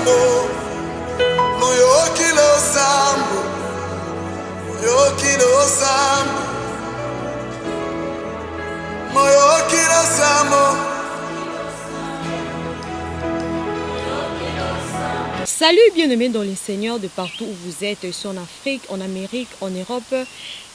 sambo, moyoki lo sambo, moyoki lo sambo, moyoki lo sambo. Salut bien-aimés dans les Seigneurs de partout où vous êtes, ici en Afrique, en Amérique, en Europe.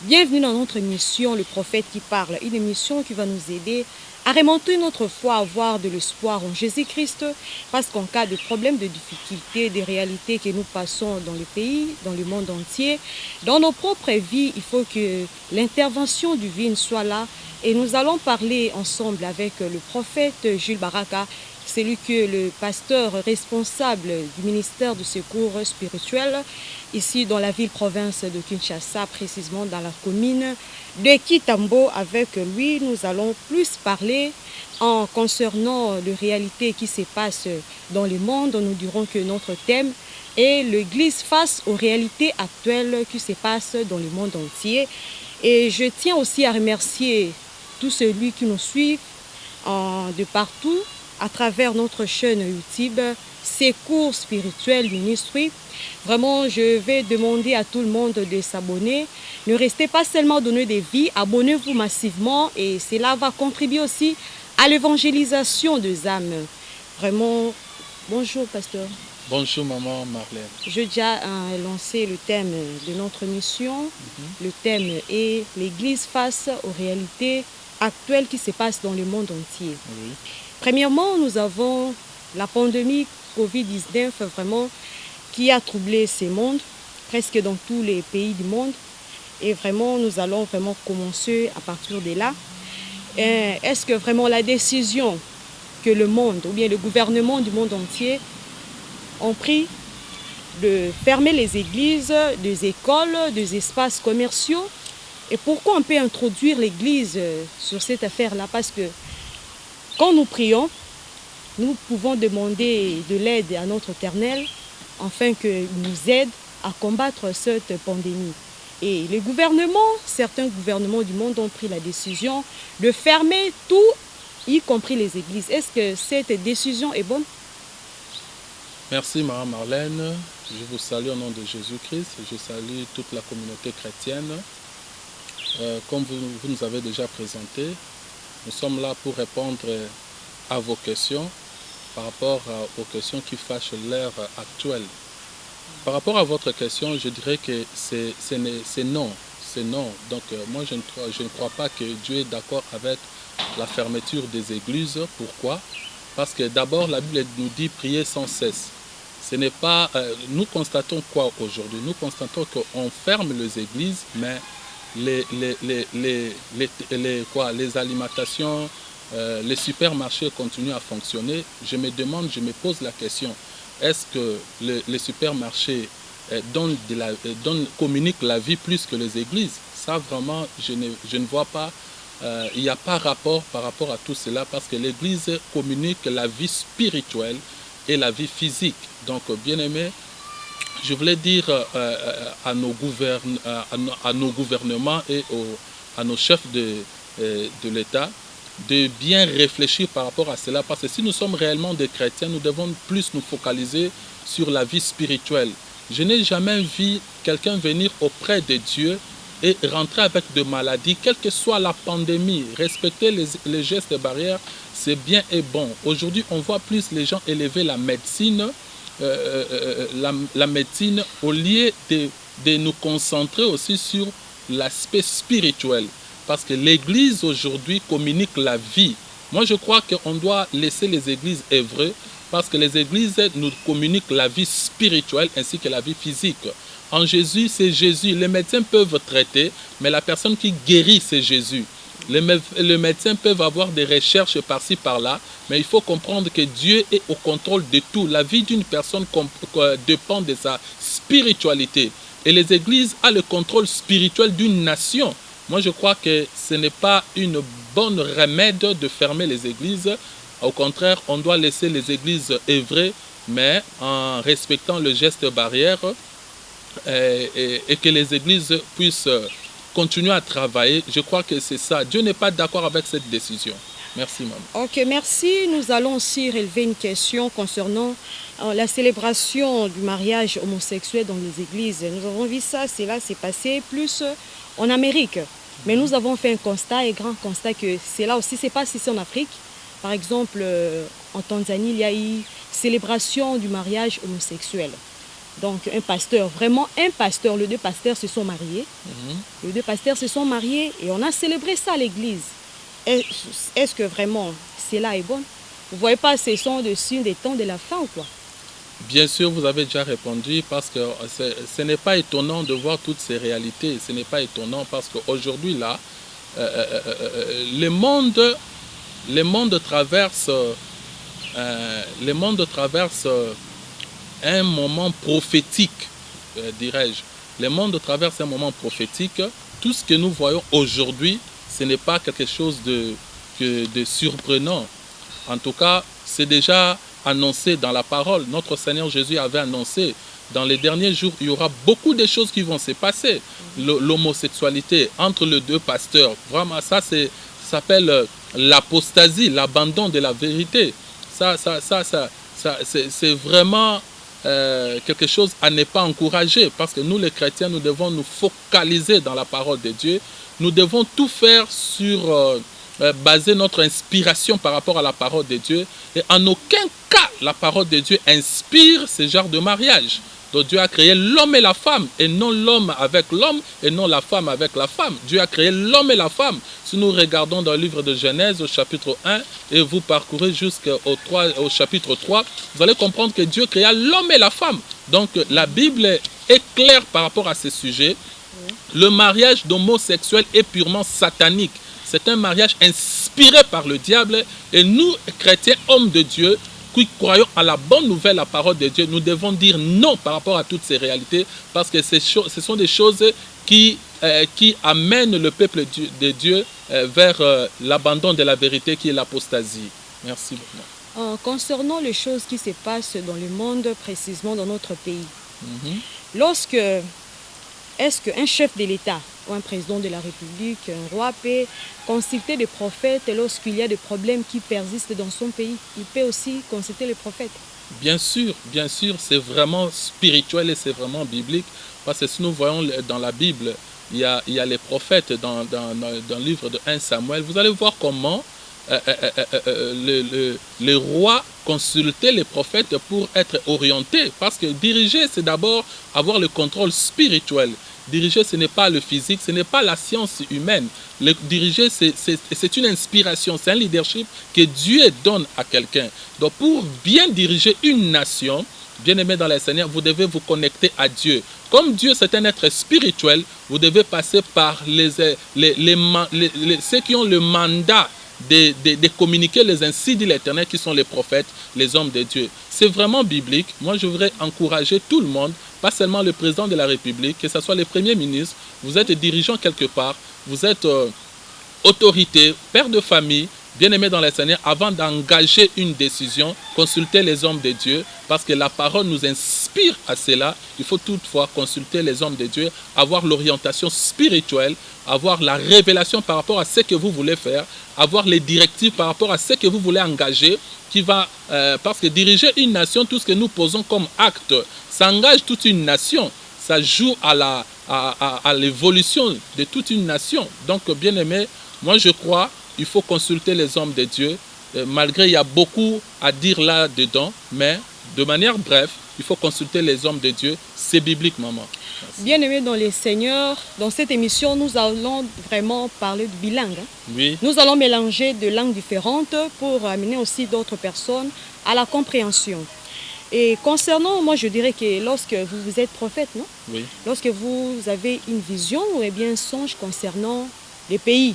Bienvenue dans notre émission Le Prophète qui parle, une émission qui va nous aider à remonter notre foi, à avoir de l'espoir en Jésus-Christ, parce qu'en cas de problèmes, de difficultés, des réalités que nous passons dans le pays, dans le monde entier, dans nos propres vies, il faut que l'intervention divine soit là. Et nous allons parler ensemble avec le prophète Jules Baraka, celui que le pasteur responsable du ministère de secours spirituel, ici dans la ville-province de Kinshasa, précisément dans la commune de Kitambo. Avec lui, nous allons plus parler en concernant les réalités qui se passent dans le monde. Nous dirons que notre thème est l'Église face aux réalités actuelles qui se passent dans le monde entier. Et je tiens aussi à remercier tous ceux qui nous suivent de partout, à travers notre chaîne YouTube, Secours Spirituel Ministry. Vraiment, je vais demander à tout le monde de s'abonner. Ne restez pas seulement donner des vies, abonnez-vous massivement et cela va contribuer aussi à l'évangélisation des âmes. Vraiment, bonjour pasteur. Bonjour maman Marlène. Je déjà lancé le thème de notre mission. Le thème est l'Église face aux réalités actuelles qui se passent dans le monde entier. Oui. Premièrement, nous avons la pandémie Covid-19 vraiment qui a troublé ce monde, presque dans tous les pays du monde. Et vraiment, nous allons vraiment commencer à partir de là. Est-ce que vraiment la décision que le monde, ou bien le gouvernement du monde entier ont pris de fermer les églises, des écoles, des espaces commerciaux? Et pourquoi on peut introduire l'église sur cette affaire-là? Parce que quand nous prions, nous pouvons demander de l'aide à notre Éternel afin qu'il nous aide à combattre cette pandémie. Et les gouvernements, certains gouvernements du monde ont pris la décision de fermer tout, y compris les églises. Est-ce que cette décision est bonne? Merci Maman Marlène. Je vous salue au nom de Jésus-Christ. Je salue toute la communauté chrétienne. Comme vous nous avez déjà présenté, nous sommes là pour répondre à vos questions par rapport aux questions qui fâchent l'ère actuelle. Par rapport à votre question, je dirais que c'est non. C'est non. Donc moi, je ne crois pas que Dieu est d'accord avec la fermeture des églises. Pourquoi? Parce que d'abord, la Bible nous dit prier sans cesse. Ce n'est pas. Nous constatons quoi aujourd'hui? Nous constatons qu'on ferme les églises, mais les alimentations, les supermarchés continuent à fonctionner. Je me demande, je me pose la question, est-ce que les supermarchés communiquent la vie plus que les églises? Ça vraiment, je ne vois pas, il n'y a pas rapport par rapport à tout cela, parce que l'église communique la vie spirituelle et la vie physique. Donc, bien aimé, je voulais dire à nos gouvernements et à nos chefs de l'État de bien réfléchir par rapport à cela. Parce que si nous sommes réellement des chrétiens, nous devons plus nous focaliser sur la vie spirituelle. Je n'ai jamais vu quelqu'un venir auprès de Dieu et rentrer avec de maladies, quelle que soit la pandémie. Respecter les gestes barrières, c'est bien et bon. Aujourd'hui, on voit plus les gens élever la médecine, la médecine, au lieu de nous concentrer aussi sur l'aspect spirituel. Parce que l'église aujourd'hui communique la vie. Moi, je crois qu'on doit laisser les églises œuvrer, parce que les églises nous communiquent la vie spirituelle ainsi que la vie physique. En Jésus, c'est Jésus. Les médecins peuvent traiter, mais la personne qui guérit, c'est Jésus. Les médecins peuvent avoir des recherches par-ci, par-là, mais il faut comprendre que Dieu est au contrôle de tout. La vie d'une personne dépend de sa spiritualité. Et les églises ont le contrôle spirituel d'une nation. Moi, je crois que ce n'est pas une bonne remède de fermer les églises. Au contraire, on doit laisser les églises œuvrer, mais en respectant le geste barrière et que les églises puissent continuer à travailler. Je crois que c'est ça. Dieu n'est pas d'accord avec cette décision. Merci, maman. Ok, merci. Nous allons aussi relever une question concernant la célébration du mariage homosexuel dans les églises. Nous avons vu ça, cela s'est passé plus en Amérique. Mais nous avons fait un constat, un grand constat, que c'est là aussi, c'est pas si c'est en Afrique. Par exemple, en Tanzanie, il y a eu célébration du mariage homosexuel. Donc un pasteur, vraiment un pasteur, les deux pasteurs se sont mariés. Les deux pasteurs se sont mariés et on a célébré ça à l'église. Est-ce que vraiment cela est bon? Vous ne voyez pas, ce sont des signes des temps de la fin ou quoi? Bien sûr, vous avez déjà répondu parce que ce n'est pas étonnant de voir toutes ces réalités. Ce n'est pas étonnant parce qu'aujourd'hui, là, le monde traverse un moment prophétique, dirais-je. Le monde traverse un moment prophétique. Tout ce que nous voyons aujourd'hui, ce n'est pas quelque chose de surprenant. En tout cas, c'est déjà annoncé dans la parole. Notre Seigneur Jésus avait annoncé, dans les derniers jours, il y aura beaucoup de choses qui vont se passer. L'homosexualité entre les deux pasteurs, vraiment, ça s'appelle l'apostasie, l'abandon de la vérité. C'est vraiment quelque chose à ne pas encourager, parce que nous les chrétiens, nous devons nous focaliser dans la parole de Dieu. Nous devons tout faire sur baser notre inspiration par rapport à la parole de Dieu. Et en aucun cas, la parole de Dieu inspire ce genre de mariage. Donc Dieu a créé l'homme et la femme, et non l'homme avec l'homme, et non la femme avec la femme. Dieu a créé l'homme et la femme. Si nous regardons dans le livre de Genèse, au chapitre 1, et vous parcourez jusqu'au chapitre 3, vous allez comprendre que Dieu créa l'homme et la femme. Donc la Bible est claire par rapport à ce sujet. Le mariage d'homosexuels est purement satanique. C'est un mariage inspiré par le diable. Et nous, chrétiens, hommes de Dieu, qui croyons à la bonne nouvelle, la parole de Dieu, nous devons dire non par rapport à toutes ces réalités, parce que ce sont des choses qui amènent le peuple de Dieu vers l'abandon de la vérité, qui est l'apostasie. Merci beaucoup. Concernant les choses qui se passent dans le monde, précisément dans notre pays, est-ce qu'un chef de l'État ou un président de la République, un roi peut consulter des prophètes lorsqu'il y a des problèmes qui persistent dans son pays? Il peut aussi consulter les prophètes. Bien sûr, c'est vraiment spirituel et c'est vraiment biblique. Parce que si nous voyons dans la Bible, il y a les prophètes dans le livre de 1 Samuel. Vous allez voir comment le roi consultait les prophètes pour être orienté. Parce que diriger, c'est d'abord avoir le contrôle spirituel. Diriger, ce n'est pas le physique, ce n'est pas la science humaine. Le diriger, c'est une inspiration, c'est un leadership que Dieu donne à quelqu'un. Donc pour bien diriger une nation, bien aimé dans le Seigneur, vous devez vous connecter à Dieu. Comme Dieu, c'est un être spirituel, vous devez passer par ceux qui ont le mandat de communiquer les ainsi dit l'Éternel, qui sont les prophètes, les hommes de Dieu. C'est vraiment biblique. Moi, je voudrais encourager tout le monde, pas seulement le président de la République, que ce soit le premier ministre, vous êtes dirigeant quelque part, vous êtes autorité, père de famille, bien-aimé dans le Seigneur, avant d'engager une décision, consultez les hommes de Dieu, parce que la parole nous inspire à cela. Il faut toutefois consulter les hommes de Dieu, avoir l'orientation spirituelle, avoir la révélation par rapport à ce que vous voulez faire, avoir les directives par rapport à ce que vous voulez engager, parce que diriger une nation, tout ce que nous posons comme acte, ça engage toute une nation, ça joue à l'évolution de toute une nation. Donc, bien-aimé, moi je crois, il faut consulter les hommes de Dieu, malgré il y a beaucoup à dire là-dedans, mais de manière brève, il faut consulter les hommes de Dieu. C'est biblique, maman. Bien-aimés dans les Seigneurs, dans cette émission, nous allons vraiment parler de bilingue. Oui. Nous allons mélanger de langues différentes pour amener aussi d'autres personnes à la compréhension. Et concernant, moi je dirais que lorsque vous êtes prophète, non? Oui. Lorsque vous avez une vision ou bien un songe concernant les pays,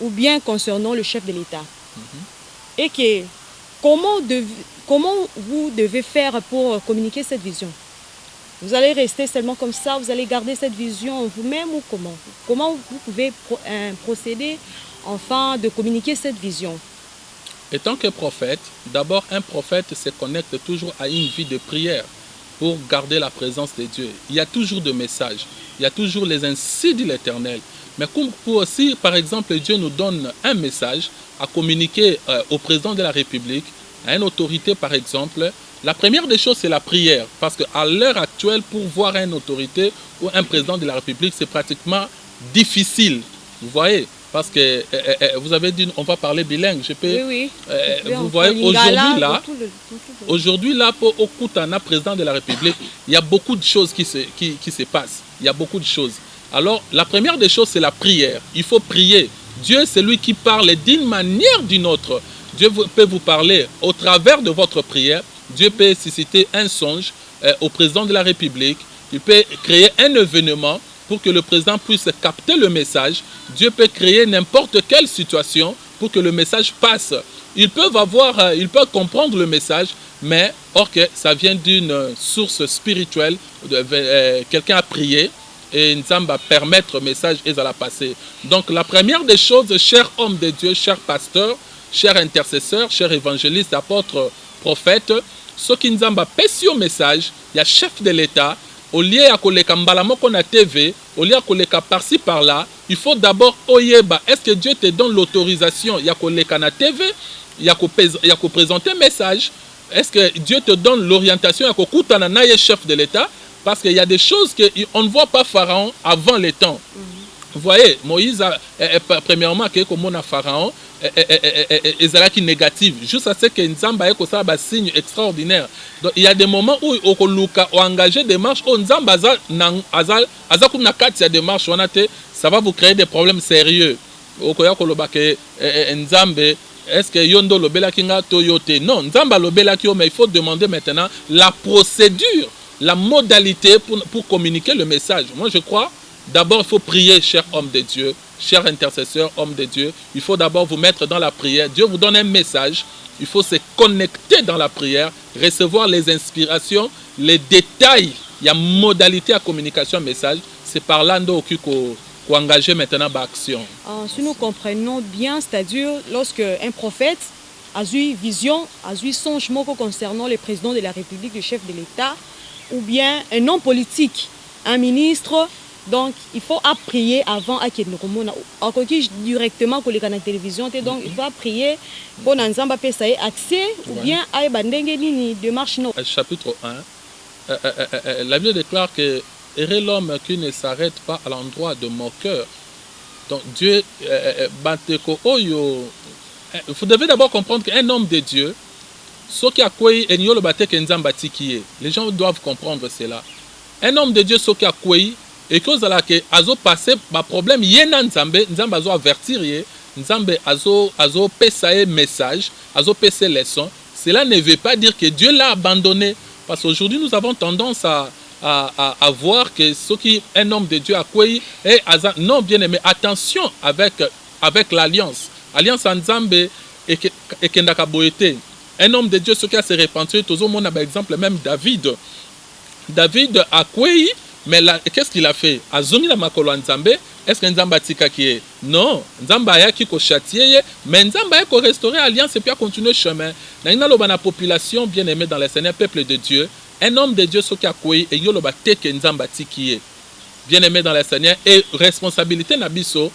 ou bien concernant le chef de l'État, et que comment vous devez faire pour communiquer cette vision? Vous allez rester seulement comme ça, vous allez garder cette vision vous-même, ou comment? Comment vous pouvez procéder enfin de communiquer cette vision? Et tant que prophète, d'abord un prophète se connecte toujours à une vie de prière pour garder la présence de Dieu. Il y a toujours des messages, il y a toujours les ainsi dit l'Éternel. Mais comme aussi, par exemple, Dieu nous donne un message à communiquer au président de la République, à une autorité par exemple, la première des choses, c'est la prière. Parce qu'à l'heure actuelle, pour voir une autorité ou un président de la République, c'est pratiquement difficile. Vous voyez? Parce que vous avez dit, on va parler bilingue. Je peux, oui. Vous voyez, aujourd'hui là, pour Okutana, président de la République, il y a beaucoup de choses qui se passent. Il y a beaucoup de choses. Alors, la première des choses, c'est la prière. Il faut prier. Dieu, c'est lui qui parle d'une manière ou d'une autre. Dieu peut vous parler au travers de votre prière. Dieu peut susciter un songe au président de la République. Il peut créer un événement pour que le président puisse capter le message. Dieu peut créer n'importe quelle situation pour que le message passe. Ils peuvent comprendre le message, mais or que ça vient d'une source spirituelle, quelqu'un a prié et Nzamba va permettre le message et ça va passer. Donc la première des choses, chers hommes de Dieu, chers pasteurs, chers intercesseurs, chers évangélistes, apôtres, prophètes, ceux qui Nzamba pèsent au message, il y a chef de l'État, au lieu de koleka mbalamoko na TV, au lieu de koleka par-ci par-là, il faut d'abord oyeba, est-ce que Dieu te donne l'autorisation, il y a koleka na TV, il y a présenter un message, est-ce que Dieu te donne l'orientation, il y a kokutana na chef de l'État, parce qu'il y a des choses qu'on ne voit pas Pharaon avant les temps. Vous voyez, Moïse, premièrement, comme Pharaon, est négatif. Juste à ce que Nzamba ait un signe extraordinaire. Donc, il y a des moments où on a engagé des marches, où Nzamba a démarche, ça va vous créer des problèmes sérieux. Est-ce que Yondo Lobela Kinga Toyote? Non, Nzamba Lobela Kyo, mais il faut demander maintenant la procédure, la modalité pour communiquer le message. Moi, je crois. D'abord, il faut prier, chers hommes de Dieu, chers intercesseurs, hommes de Dieu. Il faut d'abord vous mettre dans la prière. Dieu vous donne un message. Il faut se connecter dans la prière, recevoir les inspirations, les détails. Il y a modalité à communication, message. C'est par là qu'on engager maintenant l'action. Si nous comprenons bien, c'est-à-dire lorsque un prophète a eu vision, a eu songe concernant le président de la République, le chef de l'État, ou bien un homme politique, un ministre. Donc, il faut prier avant à qu'il nous directement pour les canaux de télévision. Donc, il faut prier pour Nzamba peut accès ou bien à une démarche. Chapitre 1, la Bible déclare que heureux l'homme qui ne s'arrête pas à l'endroit de mon cœur. Donc, Dieu, vous devez d'abord comprendre qu'un homme de Dieu, ce qui a quoi les gens doivent comprendre cela. Un homme de Dieu, ce qui a quoi et que ça a passé ma problème yena nzambe azo avertir nzambe azo pesa message azo pesa leçon. Cela ne veut pas dire que Dieu l'a abandonné, parce qu'aujourd'hui nous avons tendance à voir que ce qui un homme de Dieu a quoi et non, bien aimé, attention avec l'alliance nzambe et kendaka boete. Un homme de Dieu, ce qui a se repenti, tout le monde a par exemple même David a quoi. Mais qu'est-ce qu'il a fait? Azumi la makolo Nzambe, est-ce que Nzamba tika qui est? Non, Nzamba ya ki ko châtier, mais Nzamba ya ko restaurer alliance et puis a continuer chemin. La population bien aimée dans le Seigneur, peuple de Dieu, un homme de Dieu ce qui a koué et yo lo bate que Nzamba tiki bien aimé dans le Seigneur, et responsabilité nabiso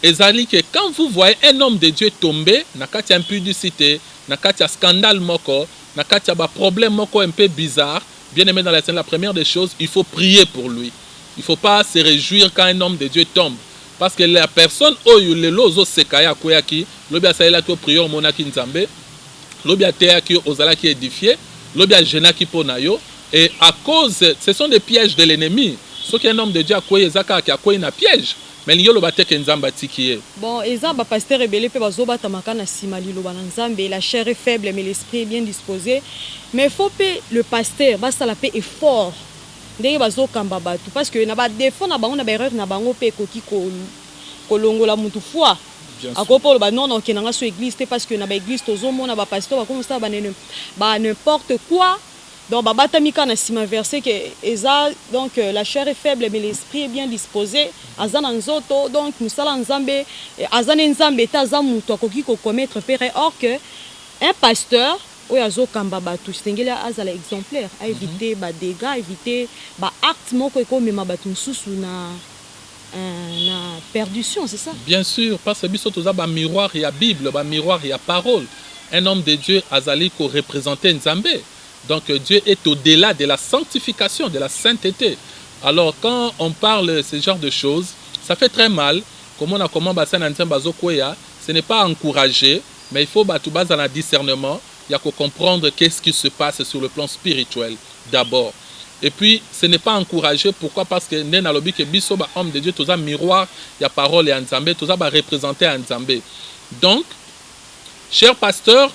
ezali que quand vous voyez un homme de Dieu tomber na kati ya impudicité, na kati ya scandale moko, na kati ya ba problème moko un peu bizarre. Bien aimé dans la scène, la première des choses, il faut prier pour lui. Il ne faut pas se réjouir quand un homme de Dieu tombe. Parce que la personne, le lozo sekaya koyaki, lobia saela ki prier monaki nzambe, lobia teya ki ozala ki édifié, lobia jena ki ponayo, et à cause, ce sont des pièges de l'ennemi. Ce qu'un homme de Dieu a koye zaka ki a koye na piège. Mais il y a le bâtiment que Nzamba tiki. Bon, Nzamba pasteur rebelle peut bazoba tamaka na simali lo banzambe, la chair est faible mais l'esprit est bien disposé. Mais faut que le pasteur basa la paix est fort. Ndenge bazo kamba batu parce que na ba défend na bango na erreur na bango pe koki ko longola mutu foi. Akopo ba non kenanga so église parce que na ba église tozo mona ba pasteur ba comme ça ba n'importe quoi. Donc, babatamika na sima verset que eza donc la chair est faible mais l'esprit est bien disposé. Azana nzoto donc musala nzambe azana nzambe ta za mutu akoki ko commettre pere. Or que un pasteur oyo azokamba bato ndengeli azala exemplaire aévite badégâts aévite baacte moko ekomema bato mosusu na perdition, c'est ça? Bien sûr, parce que biso toza ba miroir ya Bible, ba miroir ya parole. Un homme de Dieu azali ko représenter Nzambe. Donc Dieu est au-delà de la sanctification, de la sainteté. Alors quand on parle de ce genre de choses, ça fait très mal. Comment ce n'est pas encouragé, mais il faut battre dans le discernement. Il y a qu'à comprendre qu'est-ce qui se passe sur le plan spirituel d'abord. Et puis, ce n'est pas encouragé. Pourquoi? Parce que nous avons dit que biso ba homme de Dieu, tous un miroir, il y a parole et Nzambe, tous a représenté Nzambe. Donc, cher pasteur,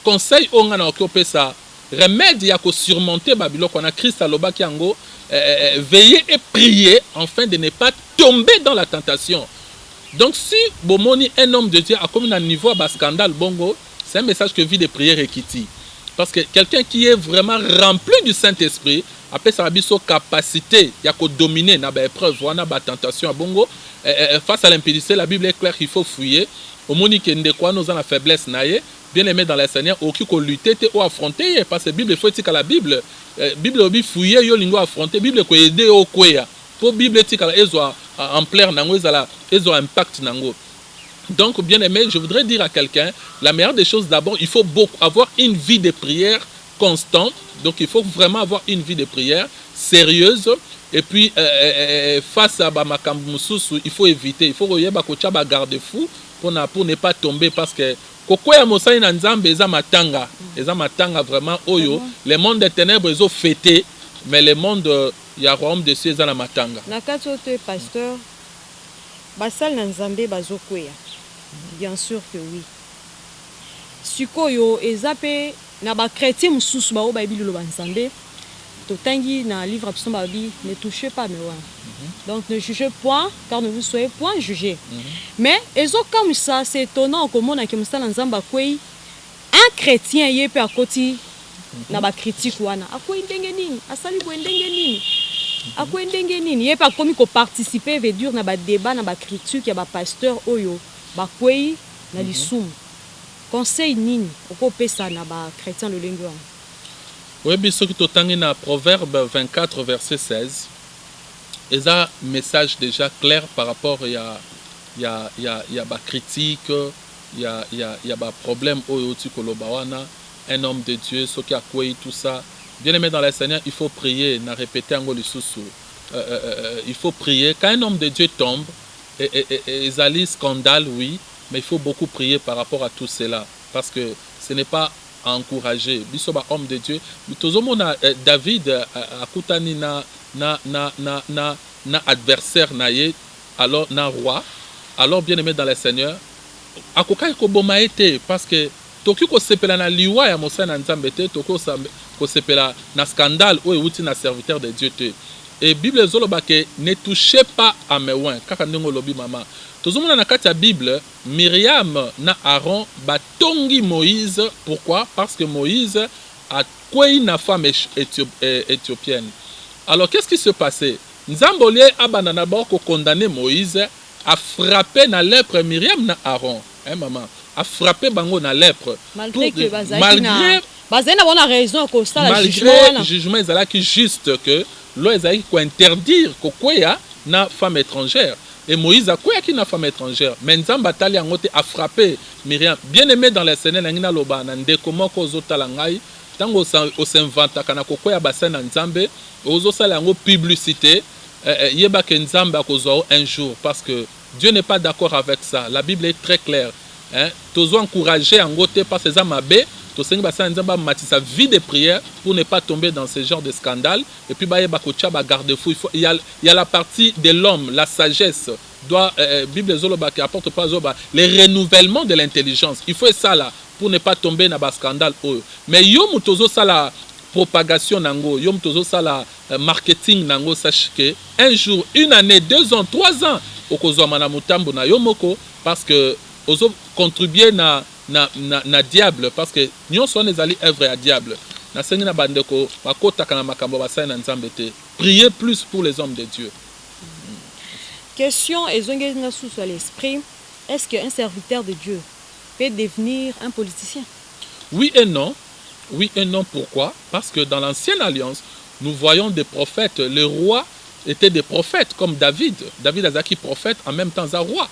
conseil on a occupé ça. Remède, il y a qu'à surmonter Babylone. On a Christ à l'oba qui ango, veiller et prier afin de ne pas tomber dans la tentation. Donc, si Bomoni, un homme de Dieu, a comme un niveau à scandale, bongo, c'est un message que vie de prière et Kitty. Parce que quelqu'un qui est vraiment rempli du Saint-Esprit, après ça a sa capacité, il y a qu'à dominer, na ba épreuve, na ba tentation à bongo, face à l'impudicité, la Bible est claire qu'il faut fouiller. Au monde qui ne quoi nous en la faiblesse naïe, bien aimé dans le Seigneur, aucun qu'on lutter ou affronter, parce que la Bible, il faut dire que la Bible, Bible obi fouiller, yo lingo affronter, Bible ko aider au quoi. Pour Bible tika ezo en plaire nango ezala ezo impact nango. Donc, bien aimé, je voudrais dire à quelqu'un, la meilleure des choses d'abord, il faut avoir une vie de prière constante. Donc, il faut vraiment avoir une vie de prière sérieuse. Et puis, face à Makambu Mususu, il faut éviter. Il faut garder fou pour ne pas tomber. Parce que, vraiment, oyo, le monde des ténèbres, ils ont fêté, mais le monde, il y a royaume de cieux, ils ont matanga. Nakatote, pasteur, basal nanzambe bazokweya. Bien sûr que oui. Sikoyo ezape na ba chrétien mususu ba o ba bible lo banzambe. Totangi na livre absolu babi ne touchez pas mes oins. Donc ne jugez point car ne vous soyez point jugés. Mais ezo comme ça c'est étonnant comment na kemusala nzamba kwei un chrétien yepe akoti na ba critique wana. Akwei ndenge nini? Asali bo ndenge nini? Akwei ndenge nini? Yepe akomi ko participer veut dire na ba débat na ba critique ya ba pasteur oyo. Bakwei na lisumu. Conseil nini okopesa na ba chrétien le lengwa. Oui, biso ki totangi na Proverbe 24 verset 16. Eza message déjà clair par rapport ya ba critique, ya ba problème oyo ti koloba wana, un homme de Dieu soki akwei tout ça. Bien aimé dans le Seigneur, il faut prier, na répéter ngo lisusu. Il faut prier quand un homme de Dieu tombe. Et Zali scandale, oui, mais il faut beaucoup prier par rapport à tout cela, parce que ce n'est pas à encourager. Bisoba homme de Dieu, David a koutani na adversaire naye, alors na roi, alors bien aimé dans le Seigneur, a kokai ko bomaete, parce que toki ko sepela na liwa ya mosa na nzambete, toko ko sepela na scandale ou euti na serviteur de Dieu te. Et Bible zolobake ne touchez pas à mes oins. Kaka ndenge lobi mama. Tozomona na kati ya Bible, Myriam na Aaron batongi Moïse. Pourquoi? Parce que Moïse a kwei na femme éthiopienne. Alors qu'est-ce qui se passait? Nzambolie abana na bako condamné Moïse a frappé na lèpre Myriam na Aaron. Hein maman? A frappé bango na lèpre. Malgré que malgré jugement ezalaki juste que l'eau ezalaki ko interdire ko kweya na femme étrangère. Et Moïse a quoi qui na femme étrangère? Mais Nzamba tali angote a frappé Myriam. Bien aimé dans les Seigneur ngina loba na ndeko moko zotala ngai tango o s'inventa kana ko koya basana Nzambe ozo sala ngo publicité yeba ke Nzamba akozwa un jour parce que Dieu n'est pas d'accord avec ça. La Bible est très claire. Hein? Tozo encourager angote pas ces amabé. Sa vie de prière pour ne pas tomber dans ce genre de scandale. Et puis, il y a la partie de l'homme, la sagesse. Bible qui apporte pas le renouvellement de l'intelligence. Il faut ça là pour ne pas tomber dans un scandale. Mais yom tozo ça la propagation nango, yom tozo ça la marketing nango, sache que un jour, une année, 2 ans, 3 ans, okozo manamutambo na yomoko parce que ozo contribuer na diable parce que nous sommes les alliés œuvre à diable. Priez plus pour les hommes de Dieu. Question sous l'esprit. Est-ce qu'un serviteur de Dieu peut devenir un politicien? Oui et non. Oui et non, pourquoi? Parce que dans l'ancienne alliance, nous voyons des prophètes. Les rois étaient des prophètes, comme David. David Azaki, prophète, en même temps, un roi.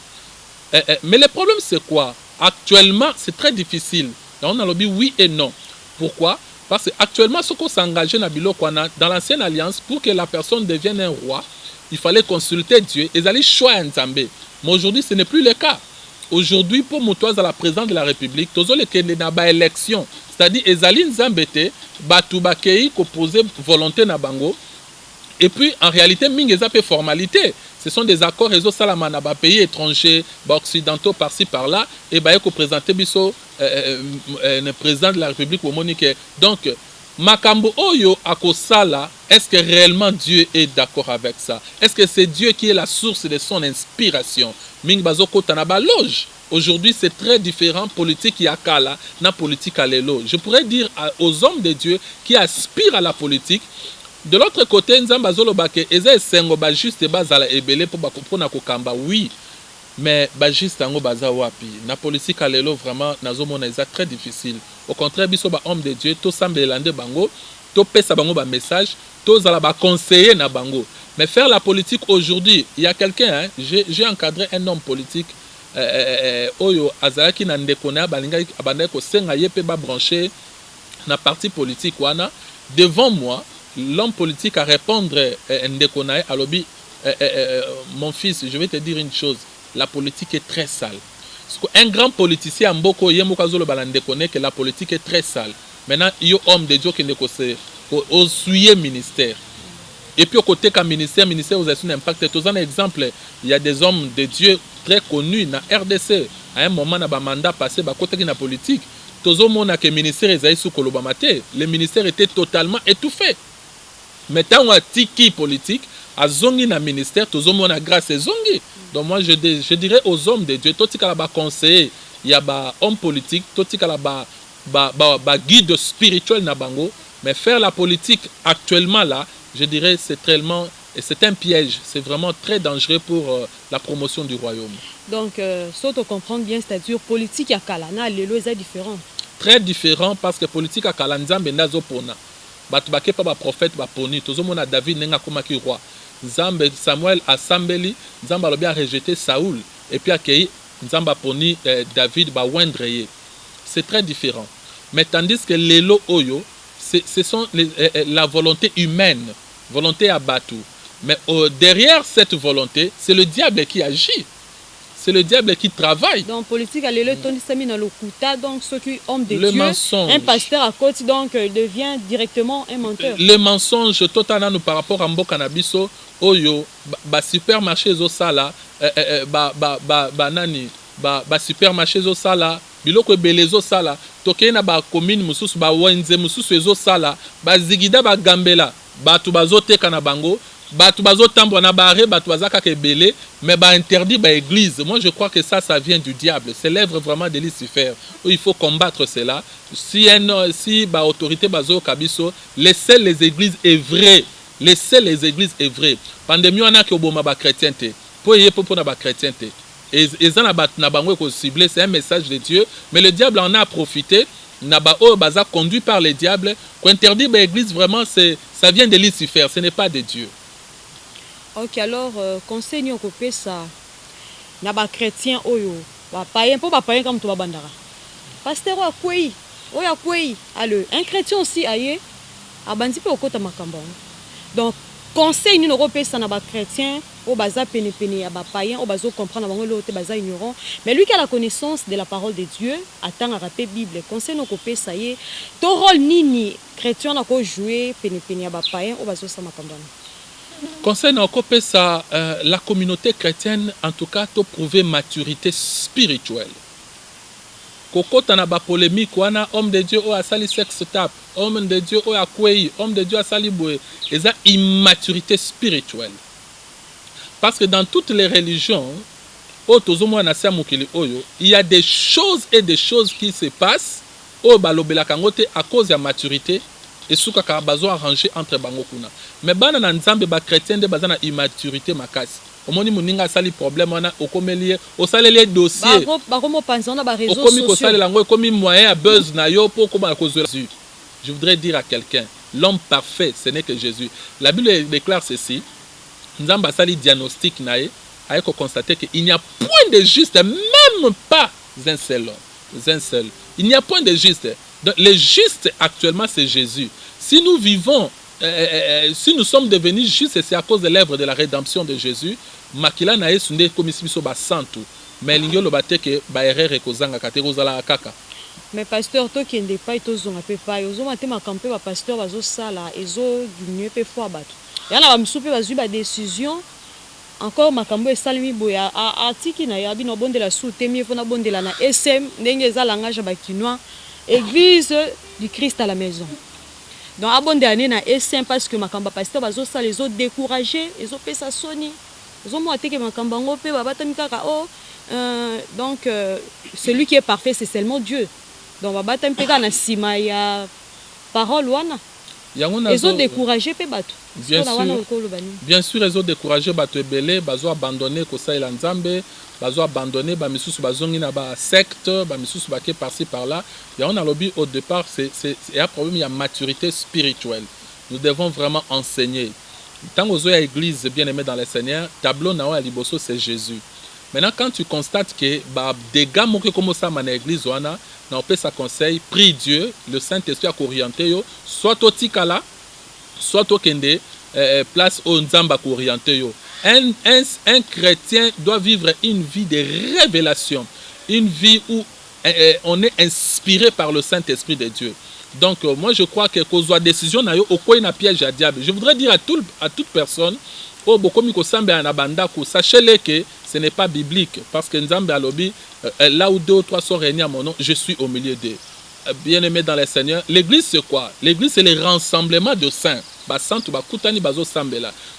Mais le problème, c'est quoi? Actuellement, c'est très difficile. Et on a le dit oui et non. Pourquoi? Parce qu'actuellement, ce qu'on s'engageait dans l'ancienne alliance, pour que la personne devienne un roi, il fallait consulter Dieu et aller choisir un Zambé. Mais aujourd'hui, ce n'est plus le cas. Aujourd'hui, pour Moutoise à la présidente de la République, tous les qui n'ont pas élection, c'est-à-dire Ezali Nzambete, Batubakei, qui opposé volonté na bango. Et puis, en réalité, mingi eza pe formalité. Ce sont des accords réseau salama na ba pays étrangers, ba occidentaux par-ci par-là, et ba ko présenter biso le président de la République au Monique. Donc, Makambo Oyo Akosala, est-ce que réellement Dieu est d'accord avec ça? Est-ce que c'est Dieu qui est la source de son inspiration? Ming Bazoko Tanaba loge. Aujourd'hui, c'est très différent politique yakala na politique à l'élo. Je pourrais dire aux hommes de Dieu qui aspirent à la politique. De l'autre côté, Nzamba Zolobake, Eza Sengo ba juste bazala ebele pour na kokamba, oui. Mais ba juste ango baza wapi. Na politique à l'élo vraiment nazomona eza très difficile. Au contraire, biso ba homme de Dieu, to sambelande bango, to pesa bango ba message, to zala ba conseiller na bango. Mais faire la politique aujourd'hui, il y a quelqu'un, hein, j'ai encadré un homme politique oyo azalaki na ndeko na balinga abandai ko senga yepe ba branché na parti politique wana devant moi. L'homme politique à répondre ndeko na alobi mon fils, je vais te dire une chose, la politique est très sale. Un grand politicien mboko yemoka zolo balande connaît que la politique est très sale. Maintenant, il y a homme de Dieu qui ne connaît au suyer ministère. Et puis au côté qu'un ministère vous a un impact. Tous un exemple, il y a des hommes de Dieu très connus dans RDC. À un moment, dans le mandat passé, à côté de la politique, tous les gens que le ministère est sous Kolobamate, le ministère était totalement étouffé. Maintenant, on a tiki politique, à zongi na ministère, tous les gens ont grâce à zongi. Donc moi, je dirais aux hommes de Dieu, tout ce qu'il y a conseiller, il y a des hommes politiques, tout ce qu'il y a guide spirituel na bango, mais faire la politique actuellement là, je dirais c'est un piège, c'est vraiment très dangereux pour la promotion du royaume. Donc, si on comprend bien, c'est-à-dire politique à Kalana, l'élo est différent. Très différent parce que politique à Kalana, Bendazo Pona. Batubake pas prophète ba poni, tout le monde a David nenga komaki roi. Nzambe Samuel a Sambeli, Nzamba a bien rejeté Saoul et puis accueilli Nzamba poni David ba wendreye. C'est très différent. Mais tandis que l'élo oyo, ce sont la volonté humaine, volonté à Batu. Mais derrière cette volonté, c'est le diable qui agit. C'est le diable qui travaille. Donc, politique, à l'élo, Tony Samina Lokuta, donc ceux qui ont des le dieux, mensonge. un pasteur à côté, donc devient directement un menteur. Le mensonge, totalement par rapport à Mboka Nabiso, Oyo, supermarché Zosala, nani, supermarché Zosala, biloko belezo sala, toke na ba commune mususu ba wenze mususu ezo sala, ba zigida ba gambela, batu bazoteka na bango, batu bazotambwa na bare, batu bazaka kebele, mais ba interdit ba église. Moi je crois que ça vient du diable, c'est l'œuvre vraiment de Lucifer. Il faut combattre cela. Si ba autorité bazo kabiso, laissez les églises œuvrer. Laissez les églises œuvrer. Pandémie on a que oboma ba chrétienté. Pour y pour na ba chrétienté. Et c'est un message de Dieu, mais le diable en a profité. Conduit par le diable, qu'on interdit l'église, vraiment, ça vient de Lucifer, ce n'est pas de Dieu. Ok, alors, conseil nous copé ça, naba chrétien oyo, ba païen pour ba païen comme toi bandara. Pasteur wa kwei, oya kwei, allez, un chrétien aussi aye, abandi pe okota makambo. Donc conseil nous européen ça naba chrétien, au baza pene ya ba païen, au bazo comprendre bango lote baza ignorant, mais lui qui a la connaissance de la parole de Dieu, attend à rappeler Bible, conseil nous copé ça y est, ton rôle nini chrétien na ko jouer pene ya ba païen, au bazo sa makambo. Conseil na copé ça la communauté chrétienne en tout cas to prouver maturité spirituelle. Kokota na ba polémique wana homme de Dieu o asali sexe tape, homme de Dieu o akwei, homme de Dieu asali boé, et ça immaturité spirituelle. Parce que dans toutes les religions, il y a des choses et des choses qui se passent à cause de la maturité et ce qui a besoin arrangé entre bangokuna. Mais bana na nzambe ba chrétien de bazana immaturité makasi. Omoni muninga sali problème wana okomeli osaleli dossier. Ba komo panza na ba réseaux sociaux. Okomi ko sociaux. sali lango komi moyen à buzz na yo pour ko ba kozela. je voudrais dire à quelqu'un, l'homme parfait, ce n'est que Jésus. La Bible déclare ceci, Nzamba sali diagnostic nae, a constaté qu'il n'y a point de juste, même pas un seul homme. Un seul. Il n'y a point de juste. Donc, le juste actuellement, c'est Jésus. Si nous vivons, si nous sommes devenus justes, c'est à cause de l'œuvre de la rédemption de Jésus. Makila nae sunde komisi biso ba santu. Mais l'ingyo lo bate ke ba erreur ekozanga kate kozala kaka. Mais pasteur, toi qui n'es pas tous on peut pas, ils ont maté ma campé ba pasteur bazo sala, ils ont du peu fois battu. Yana ba msupe bazu ba décision. Encore makambo esalimi boya atiki na yabi no bondela sous temi fona bondela na SM ndenge za langage ba kinois église du Christ à la maison. Donc abondela na SM parce que makamba pasteur bazo sala les autres décourager, ils ont fait ça soni. Ils ont moité que makamba ngo pe ba batami kaka donc celui qui est parfait c'est seulement Dieu. Donc ba batami pe na sima ya parole wana. Ils ont découragé pe bato. Bien sûr, ils ont découragé bato ebele, bazo abandonné kosa ila nzambe, bazo abandonné ba misusu bazongi na ba secte, ba misusu baké par-ci par-là. Il y a un lobby au départ, c'est un problème, il y a maturité spirituelle. Nous devons vraiment enseigner. Tant aux autres églises bien aimées dans le Seigneur, tableau na wa liboso c'est Jésus. Maintenant, quand tu constates que des gars qui commencent à mener l'église, on peut ça conseil, prie Dieu, le Saint-Esprit a orienté, soit au Tikala, soit au Kende, place au Nzamba orienté. Un chrétien doit vivre une vie de révélation, une vie où on est inspiré par le Saint-Esprit de Dieu. Donc, moi, je crois que quand on a décision, on a piège à diable. Je voudrais dire à toute personne, sachez-le que ce n'est pas biblique parce que Nzambe alobi là où 2 ou 3 sont réunis à mon nom, je suis au milieu d'eux. Bien-aimés dans le Seigneur, l'église c'est quoi? L'église c'est le rassemblement de saints.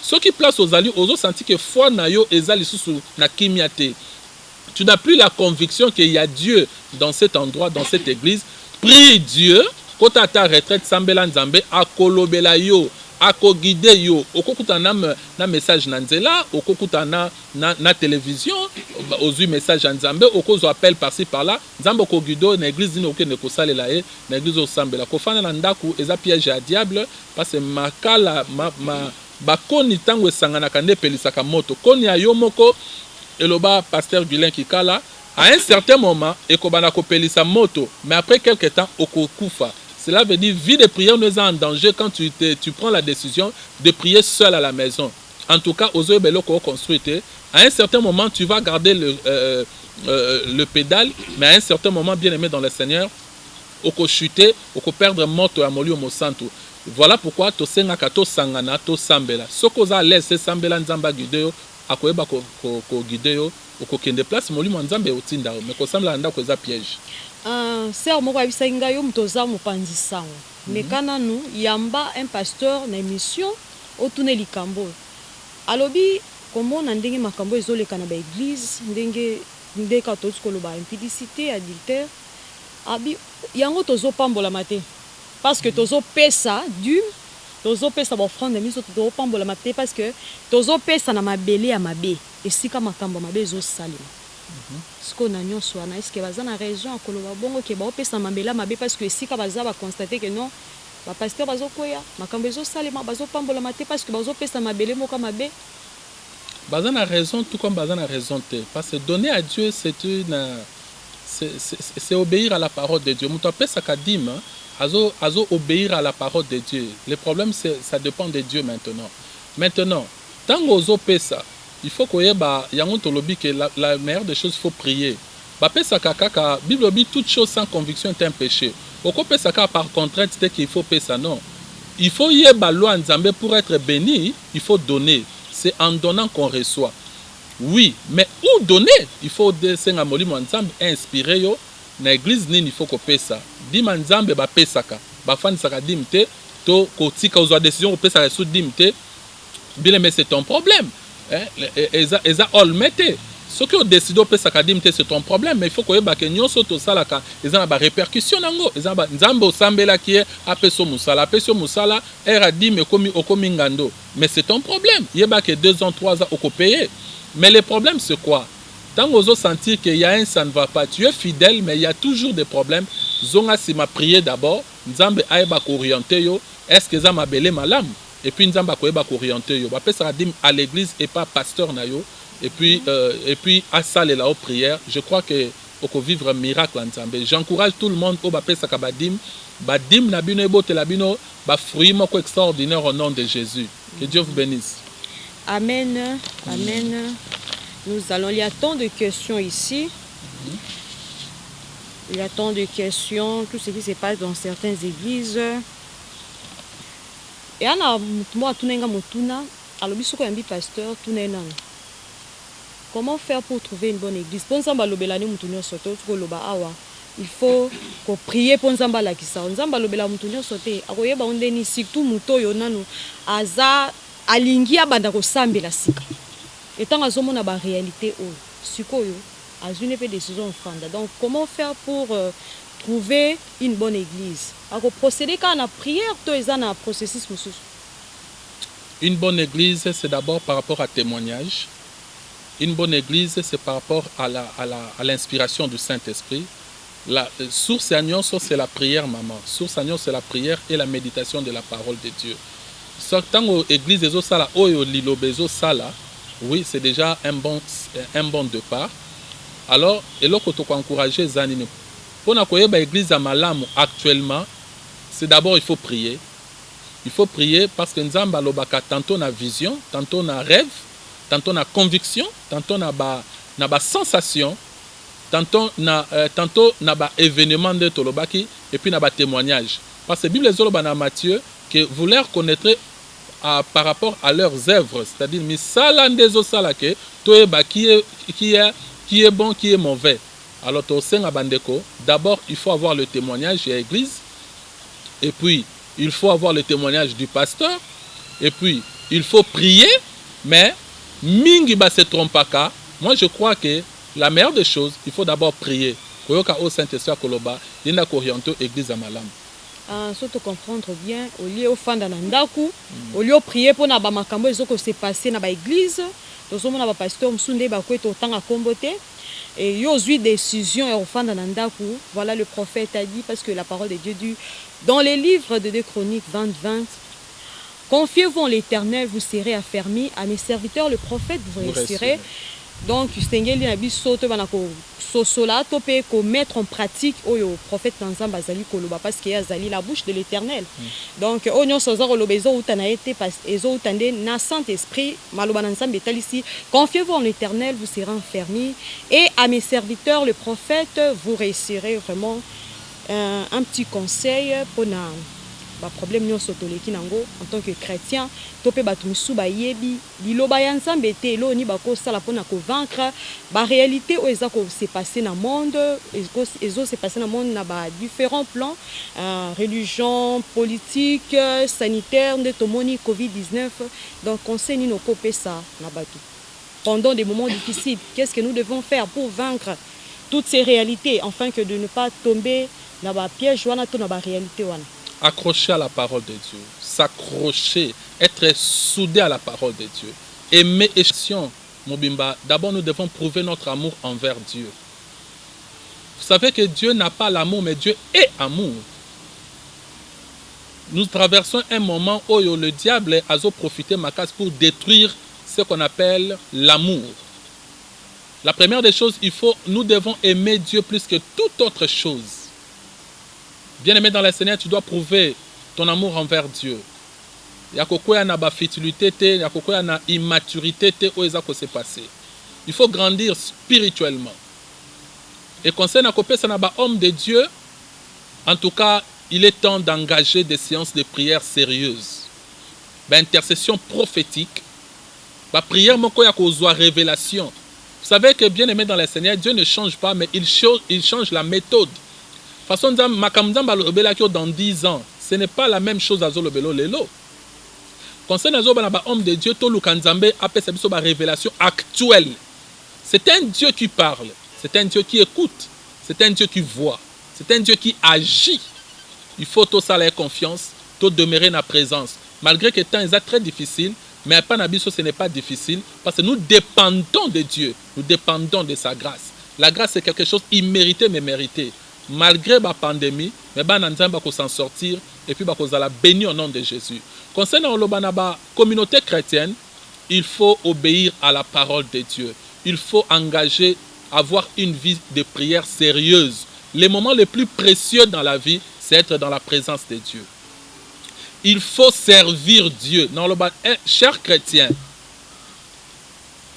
Ceux qui placent aux alliés, aux senti que foi nayo ezali susu na kimiate. Tu n'as plus la conviction qu'il y a Dieu dans cet endroit, dans cette église. Prie Dieu, quand tu as ta retraite, Sambela Nzambe, akolobela yo. Ako guide yo okokuta na message na nzela okokuta na télévision ozu message en Nzambe okozo appel par-ci par-là Nzambe ko guido na église ni okene ko salela e na église osambela ko fana na ndaku eza piège à diable parce que makala bakoni tango esangana kande pelisaka moto koni ya yo moko eloba pasteur Gulin Kikala à un certain moment ekobana ko pelisa moto mais après quelque temps okokufa. Cela veut dire vie de prière nous est en danger quand tu prends la décision de prier seul à la maison. En tout cas, aux beloko construite, à un certain moment, tu vas garder le pédale, mais à un certain moment, bien aimé dans le Seigneur, oko chuter, oko perdre moto à moli au santo. Voilà pourquoi to senga kato sangana to sambela. Sokoza laisse sambela nzamba gideo, akoeba ko gideo, oko kende place moli nzambe otinda, mais ko sambela nda ko za piège. Sœur moko abisa ngayo mtoza mopanzi sango. Mekana nous yamba un pasteur na émission otune likambo. Alobi comment na ndenge makambo ezoleka na ba église ndenge ndeka tozi koloba impudicité adultère. Abi yango tozo pambola maté. Parce que tozo pesa du tozo pesa ba offrande miso tozo pambola maté parce que tozo pesa na mabele ya mabe. Esika makambo mabe zo salima. Ce qu'on a nyonso wana est-ce que baza na raison akoloba bongo ke ba opesa mambela mabe parce que sika baza ba constater que non ba pasteur bazo koya makambo ezo salema bazo pambola mate parce que bazo pesa mabele moka mabe baza na raison tout comme baza na raison te parce que donner à Dieu c'est obéir à la parole de Dieu. Muto pesa kadima azo obéir à la parole de Dieu. Le problème ça dépend de Dieu maintenant tango ozo pesa il faut que la meilleure des choses, il faut prier. La Bible dit toute chose sans conviction est un péché. Par contrainte, c'est qu'il faut payer ça. Non. Il faut y avoir Nzambe pour être béni, il faut donner. C'est en donnant qu'on reçoit. Oui, mais où donner? Il faut descendre Nzambe inspirer yo. Na église il faut qu'on paye ça. Dima Nzambe ba paye ça. Ba fan saka dimte to ko tika ozo décision ko paye ça sous dimte. Bien mais c'est ton problème. Eza all mette. Ce que décide de payer ça c'est ton problème, mais il faut que tu aies soto salaka, ils ont des répercussions nango, ils ont nzambo sambela qui est apeso musala, era dit mais komi okomi ngando. Mais c'est ton problème. Il y a que 2 ans, 3 ans au payer. Mais le problème c'est quoi? Tant que vous sentez qu'il y a un ça ne va pas, tu es fidèle mais il y a toujours des problèmes. Zonga si m'a prié d'abord, nzambe ayeba orienter yo est-ce que za mabele malamu et puis nzambe akoyeba orienter yo bapesa dim à l'église et pas pasteur na yo et puis à salela au prière. Je crois que oko vivre un miracle en nzambe. J'encourage tout le monde au bapesa ka badim na bino ebotela bino ba fruit moko extraordinaire au nom de Jésus. Que Dieu vous bénisse. Amen. Amen. Nous allons, il y a tant de questions ici. Il y a tant de questions, tout ce qui se passe dans certaines églises. Et moi, pasteur, comment faire pour trouver une bonne église? Il faut prier pour Nzamba la kisa. Nzamba lobela mutunyo sote. Akoyeba ondeni surtout muto yonano aza alingi abanda ko sambela sika. Etant azomona ba réalité o. Sikoyo azune pe décision fanda. Donc comment faire pour trouver une bonne église? Ako procéder quand na prière to ezana processus mususu. Une bonne église, c'est d'abord par rapport à témoignage. Une bonne église, c'est par rapport à l'inspiration du Saint-Esprit. La source agnon, c'est la prière, maman. Source agnon, c'est la prière et la méditation de la parole de Dieu. Tant l'église des sala, oui, c'est déjà un bon départ. Alors, et là, quand on encourage les animaux, pour l'église à Malam actuellement, c'est d'abord il faut prier. Il faut prier parce que Nzamba lobaka tantôt na vision, tantôt na rêve, tantôt na conviction, tantôt na ba sensation. Tantôt na ba événement de Tolobaki et puis na ba témoignage. Parce que la Bible est dans Matthieu que vous les reconnaîtrez par rapport à leurs œuvres, c'est-à-dire misala ndezo salake toeba qui est bon, qui est mauvais. Alors d'abord il faut avoir le témoignage de l'église et puis il faut avoir le témoignage du pasteur et puis il faut prier mais mingi ba se trompaka. Moi je crois que la meilleure des choses, il faut d'abord prier. Koyoka au Saint-Esprit koloba, yenda koriento église à Malam. Surtout comprendre bien, au lieu au fanda nandaku, au lieu prier pour na ba makambo ezoko se passer na ba église, tozomona ba pasteur msunde ba ko etotanga kombote et yo zui décision et au fanda nandaku. Voilà le prophète a dit parce que la parole de Dieu dit dans les livres de 2 Chroniques 20:20. Confiez-vous en l'Éternel, vous serez affermis. À mes serviteurs, le prophète, vous réussirez. Donc, Sengeli na biso to bana ko sosola to pe ko mettre en pratique oyo prophète Nzamba azali koloba parce qu'il y a zali la bouche de l'Éternel. Donc, onyo soza koloba ezo utana été pas ezo utande na Saint-Esprit maloba Nzamba etalisi confiez-vous en l'Éternel, vous serez enfermis et à mes serviteurs le prophète vous réussirez vraiment un petit conseil pour na ba problème nyonso toleki nango en tant que chrétien topé batu misu ba yebi liloba ya Nzambe te lo ni bako sala pona ko vaincre ba réalité o ezako se passer na monde ezo se passer na monde na ba différents plans religion politique sanitaire de tomoni Covid-19 donc conseil ni no kopé ça na batu pendant des moments difficiles qu'est-ce que nous devons faire pour vaincre toutes ces réalités afin que de ne pas tomber na ba piège wana to na ba réalité wana. Accrocher à la parole de Dieu, s'accrocher, être soudé à la parole de Dieu. Aimer et Mobimba, d'abord nous devons prouver notre amour envers Dieu. Vous savez que Dieu n'a pas l'amour, mais Dieu est amour. Nous traversons un moment où le diable a profité ma casse pour détruire ce qu'on appelle l'amour. La première des choses, nous devons aimer Dieu plus que toute autre chose. Bien-aimé dans le Seigneur, tu dois prouver ton amour envers Dieu. Il y a une futilité, il y a une immaturité où ça s'est passé. Il faut grandir spirituellement. Et concernant homme de Dieu, en tout cas, il est temps d'engager des séances de prière sérieuses. Intercession prophétique. Prière, révélation. Vous savez que bien-aimé dans le Seigneur, Dieu ne change pas, mais il change la méthode. Façon dans 10 ans, ce n'est pas la même chose à Zolobelo Lelo. Concernant l'homme de Dieu, la révélation actuelle. C'est un Dieu qui parle, c'est un Dieu qui écoute, c'est un Dieu qui voit, c'est un Dieu qui agit. Il faut tout ça la confiance, tout demeurer dans la présence. Malgré que le temps est très difficile, mais à Panabiso ce n'est pas difficile parce que nous dépendons de Dieu, nous dépendons de sa grâce. La grâce c'est quelque chose immérité mais mérité. malgré la pandémie, mais bana nzambe bako s'en sortir et puis bako zala béni au nom de Jésus. Concernant la communauté chrétienne, il faut obéir à la parole de Dieu. Il faut engager, avoir une vie de prière sérieuse. Les moments les plus précieux dans la vie, c'est être dans la présence de Dieu. Il faut servir Dieu. Chers chrétiens,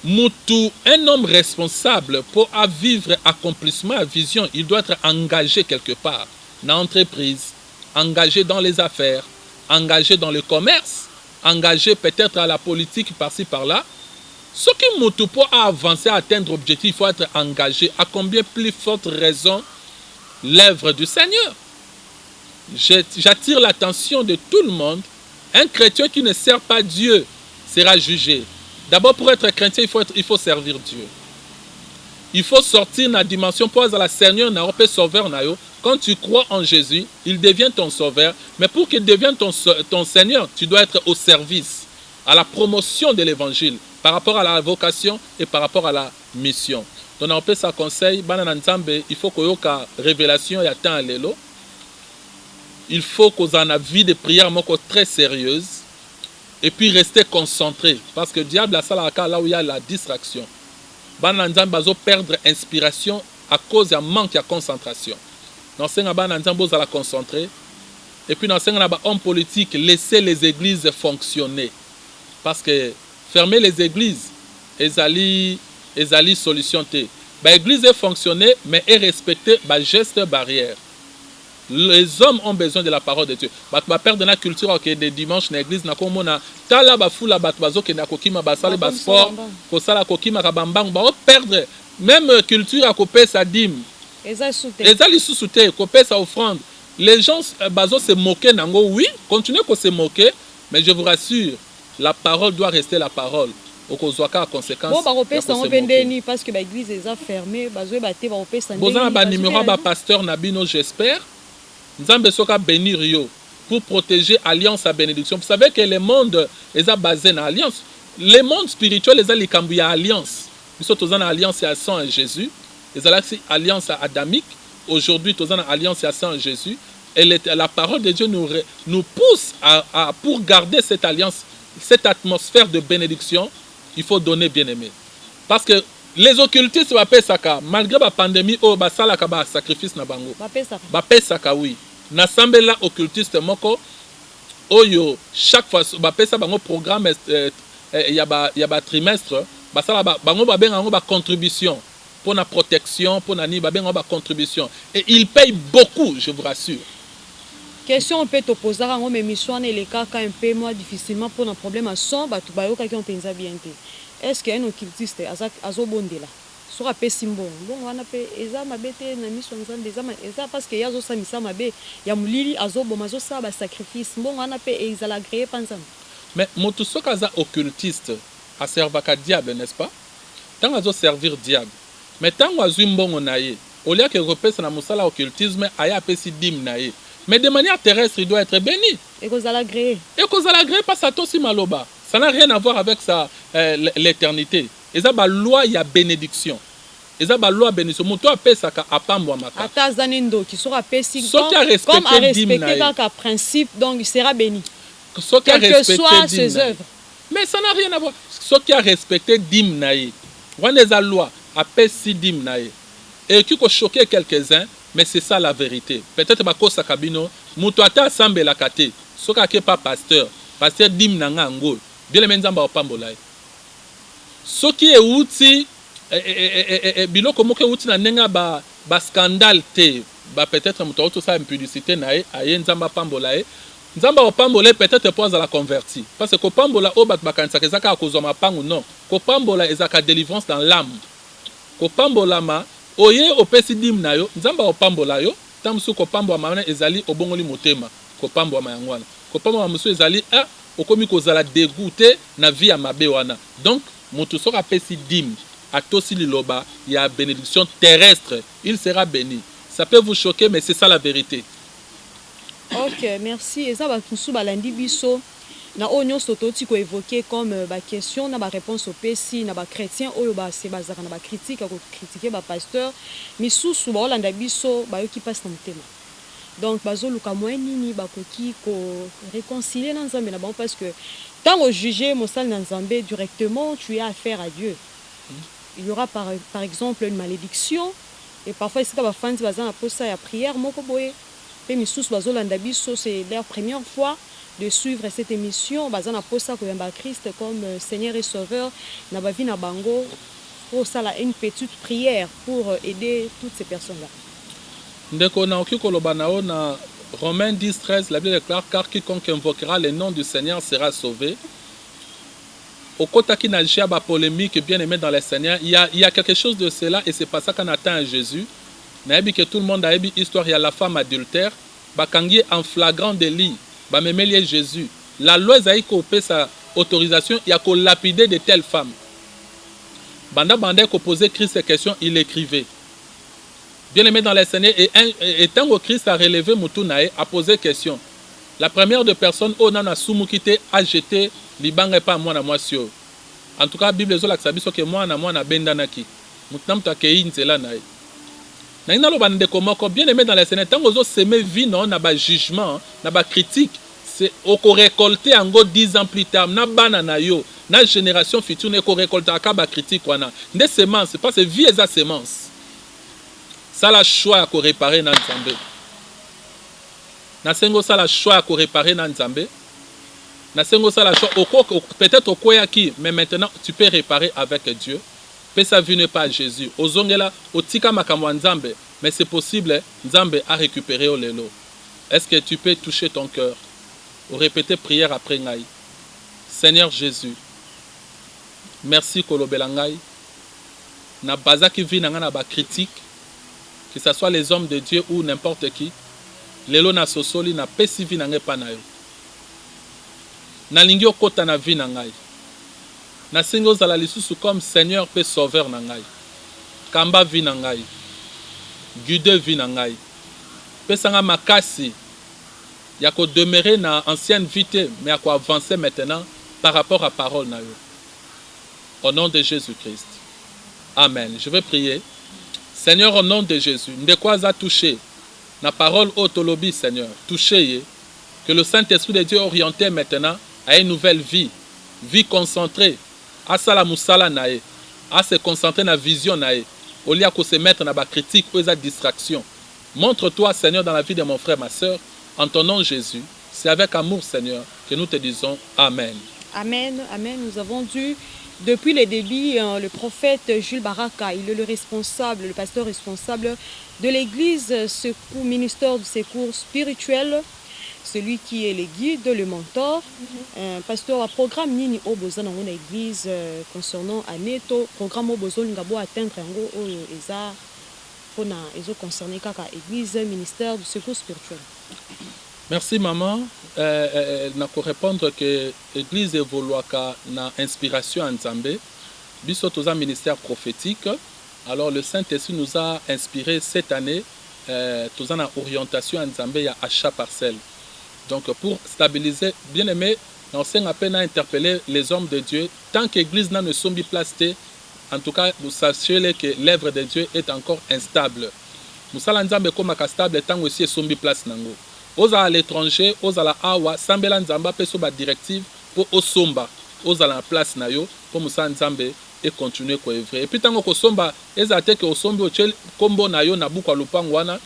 un homme responsable pour vivre accomplissement à vision, il doit être engagé quelque part dans l'entreprise, engagé dans les affaires, engagé dans le commerce, engagé peut-être à la politique par-ci par-là. Ce qui moutou pour avancer, atteindre l'objectif, il faut être engagé. À combien plus forte raison l'œuvre du Seigneur? J'attire l'attention de tout le monde. Un chrétien qui ne sert pas Dieu sera jugé. D'abord, pour être chrétien, il faut servir Dieu. Il faut sortir de la dimension pour la Seigneur, sauveur. Quand tu crois en Jésus, il devient ton sauveur. Mais pour qu'il devienne ton Seigneur, tu dois être au service, à la promotion de l'évangile, par rapport à la vocation et par rapport à la mission. Donc, on peut ça conseil, il faut qu'il y ait une révélation et attend l'élo. Il faut qu'on ait une vie de prière très sérieuse et puis rester concentré. Parce que le diable a là où il y a la distraction. Bananzam bazo perdre inspiration à cause d'un manque de concentration. Dans ce bananzam bazo la concentrer. Et puis dans ce homme politique, laisser les églises fonctionner. Parce que fermer les églises, ezali solution. L'église est fonctionner, mais est respecter les gestes barrières. Les hommes ont besoin de la parole de Dieu. Ba perdre la culture que de dimanche na église na komona tala ba fula bat bazo ke na kokima basale ba sport ko sala kokima ka bambang ba perdre même culture à couper sa dîme. Ezali sous-souté couper sa offrande. Les gens bazo se moquer nango oui, continuez ko se moquer, mais je vous rassure, la parole doit rester la parole. Okozwaka a conséquence. Bon ba repesa on pendeni parce que ba église est fermée, bazo ba te ba repesa ndeni. Bozana ba numéro ba pasteur Nabino j'espère. Nzambe soka bénir yo pour protéger alliance à bénédiction. Vous savez que le monde est basé dans l'alliance. Le monde spirituel est likambu ya alliance. Nous sommes en alliance à sang en Jésus. Les alliance adamique. Aujourd'hui, nous sommes en alliance à sang en Jésus. Et la parole de Dieu nous pousse pour garder cette alliance, cette atmosphère de bénédiction. Il faut donner bien aimé. Parce que les occultistes malgré la pandémie, sacrifice na bango. Bapesaka oui. Nasambela occultiste moko oyo chaque fois bapesa bango programme y a trimestre basala bango babenga ba contribution pour la protection pour na ni babenga ba contribution et ils payent beaucoup, je vous rassure. Question on peut te poser à mais mission les cas quand un peu moins difficilement pour un problème à son ba tu bayoka qui on pensa bien té. Est-ce qu'un occultiste azobondela sera pésimbo bon wana pe eza mabete na mission nzambe eza parce que yazo samisa mabe ya mulili azobo mazo sa ba sacrifice bon wana pe eza la créer panzam. Mais moto soka za occultiste a servaka diable, n'est-ce pas? Tant azo servir diable. Mais tant azu mbongo naye au lieu que repesse na musala occultisme aya pesi dim naye. Mais de manière terrestre il doit être béni. Et cause la créer. Et cause la créer pas ça aussi maloba. Ça n'a rien à voir avec ça l'éternité. Et ça ba loi ya bénédiction. Et ça ba loi bénédiction. Moto apesaka apambwa maka. Atazanindo qui sera pesi comme à respecter un principe donc il sera béni. Quel que soient ses œuvres. Mais ça n'a rien à voir. Ce qui a respecté dim naï. On est à loi apesi dim naï. Et qui peut choquer quelques-uns, mais c'est ça la vérité. Peut-être bako sakabino moto ata sambe la kate. Ce qui pas pasteur dim nanga ngol. Bien le menzamba opambola. Ce qui est outil biloko moke outil na nenga ba scandale te ba peut-être moto to sa impudicité na aye nzamba pambola nzamba opambola peut-être pour la converti parce que opambola o bat bakanisa kezaka kozwa mapangu non kopambola ezaka délivrance dans l'âme kopambola ma oye opesi dim na yo nzamba opambola yo tamsu kopambola ma ezali obongoli motema kopambola ma yangwana kopambola musu ezali okomi kozala dégoûté na vie ya mabe wana donc moto soka pesi dim atosi liloba ya bénédiction terrestre il sera béni. Ça peut vous choquer mais c'est ça la vérité. Ok, merci. Et ça va tout balandi biso na oyo nyonso toti koévoke comme baquestion na baréponse opesi na bachrétien oyo base bazaka na bacritique ya kokritike bapasteur misusu baolanda biso bayoki mpasi na motema. Donc bazoluka moyen nini bakoki koréconcilier na nzambe na bango parce que ntango juger mosali na nzambe directement tu as affaire à Dieu. Il y aura par exemple une malédiction et parfois esika bafandi baza na posa ya prière moko boye mpe misusu bazolanda biso c'est leur première fois de suivre cette émission baza na posa koyamba Christ comme Seigneur et Sauveur na bavi na bango pour ça une petite prière pour aider toutes ces personnes-là. Ndeko na oki koloba nao na Romains 10:13, la Bible déclare car quiconque invoquera le nom du Seigneur sera sauvé. Au côté qui n'a pas polémique bien aimé dans le Seigneur, il y a quelque chose de cela et c'est pas ça qu'on attend à Jésus. Naebi que tout le monde a eu histoire il y a la femme adultère, bakangi en flagrant délit, ba memelie Jésus. La loi a coupé sa autorisation, il y a qu'on lapider de telles femmes. Banda ko posait Christ ces questions, il écrivait. Bien aimé dans le Seigneur, et tant que Christ a relevé Moutunae, a posé question. La première de personnes, Onana Soumukite, a jeté Libanga pas moi na moi sio. En tout cas, Bible zo la sabiso que moi na bendanaki. Mutam ta ke inzela nae. Na ina lo bande komoko bien aimé dans le Seigneur, tant que semer vie non na ba jugement, na ba critique, c'est au récolter en go 10 ans plus tard, na bana na yo, na génération future ne ko récolter aka ba critique wana. Nde semence, parce que vie est à semence. Ça la choix à réparer dans Nzambe. Nasengo ça la choix à réparer dans Nzambe. Nasengo ça la choix peut-être au koyaki, mais maintenant tu peux réparer avec Dieu. Mais ça vient pas à Jésus. Ozongela otika makamwa Nzambe, mais c'est possible Nzambe a récupéré au lelo. Est-ce que tu peux toucher ton cœur ou répéter prière après ngai? Seigneur Jésus, merci kolobelangai. Na bazaki vi na ba critique. Que ce soit les hommes de Dieu ou n'importe qui, lelo na sosoli na pesi vi na ngai pa na yo. Na lingi okota na vi na ngai. Na singo zala lisusu comme Seigneur pe Sauveur na ngai. Kamba vi na ngai. Guide vi na ngai. Pesanga makasi ya ko demeurer na ancienne vie mais ya ko avancer maintenant par rapport à parole na yo. Au nom de Jésus-Christ. Amen. Je vais prier. Seigneur, au nom de Jésus, de quoi a touché la parole autolobie, Seigneur, touché, que le Saint-Esprit de Dieu orienté maintenant à une nouvelle vie, vie concentrée, à ça la moussala nae, à se concentrer dans la vision nae, au lieu de se mettre dans la critique ou la distraction. Montre-toi, Seigneur, dans la vie de mon frère, ma soeur, en ton nom Jésus. C'est avec amour, Seigneur, que nous te disons Amen. Amen, Amen. Nous avons dû depuis le début, le prophète Jules Baraka, il est le responsable, le pasteur responsable de l'église secours, ministère du secours spirituel, celui qui est le guide, le mentor. Pasteur, un programme nini oboza dans une église concernant Aneto, programme obozo ngabo atteindre ngo oyo eza pona ezo concerné kaka église ministère du secours spirituel. Merci maman. Na ko répondre que l'église évoluaka na inspiration en Nzambe. Biso toza ministère prophétique. Alors le Saint-Esprit nous a inspiré cette année toza na orientation en Nzambe ya achat parcelle. Donc pour stabiliser, bien aimé, on s'est à peine interpeller les hommes de Dieu tant que l'église n'a ne sombi placée. En tout cas, vous sachez que l'œuvre de Dieu est encore instable. Musala Nzambe comme stable tant aussi sombi place nango. Oza à l'étranger, oza la awa, sambela nzamba peso ba directive pour osomba, oza la place na yo pour musa nzambe et continuer ko œuvrer. Et puis tango ko somba, ezate que osombi o chel kombo na yo na buku lupango wana.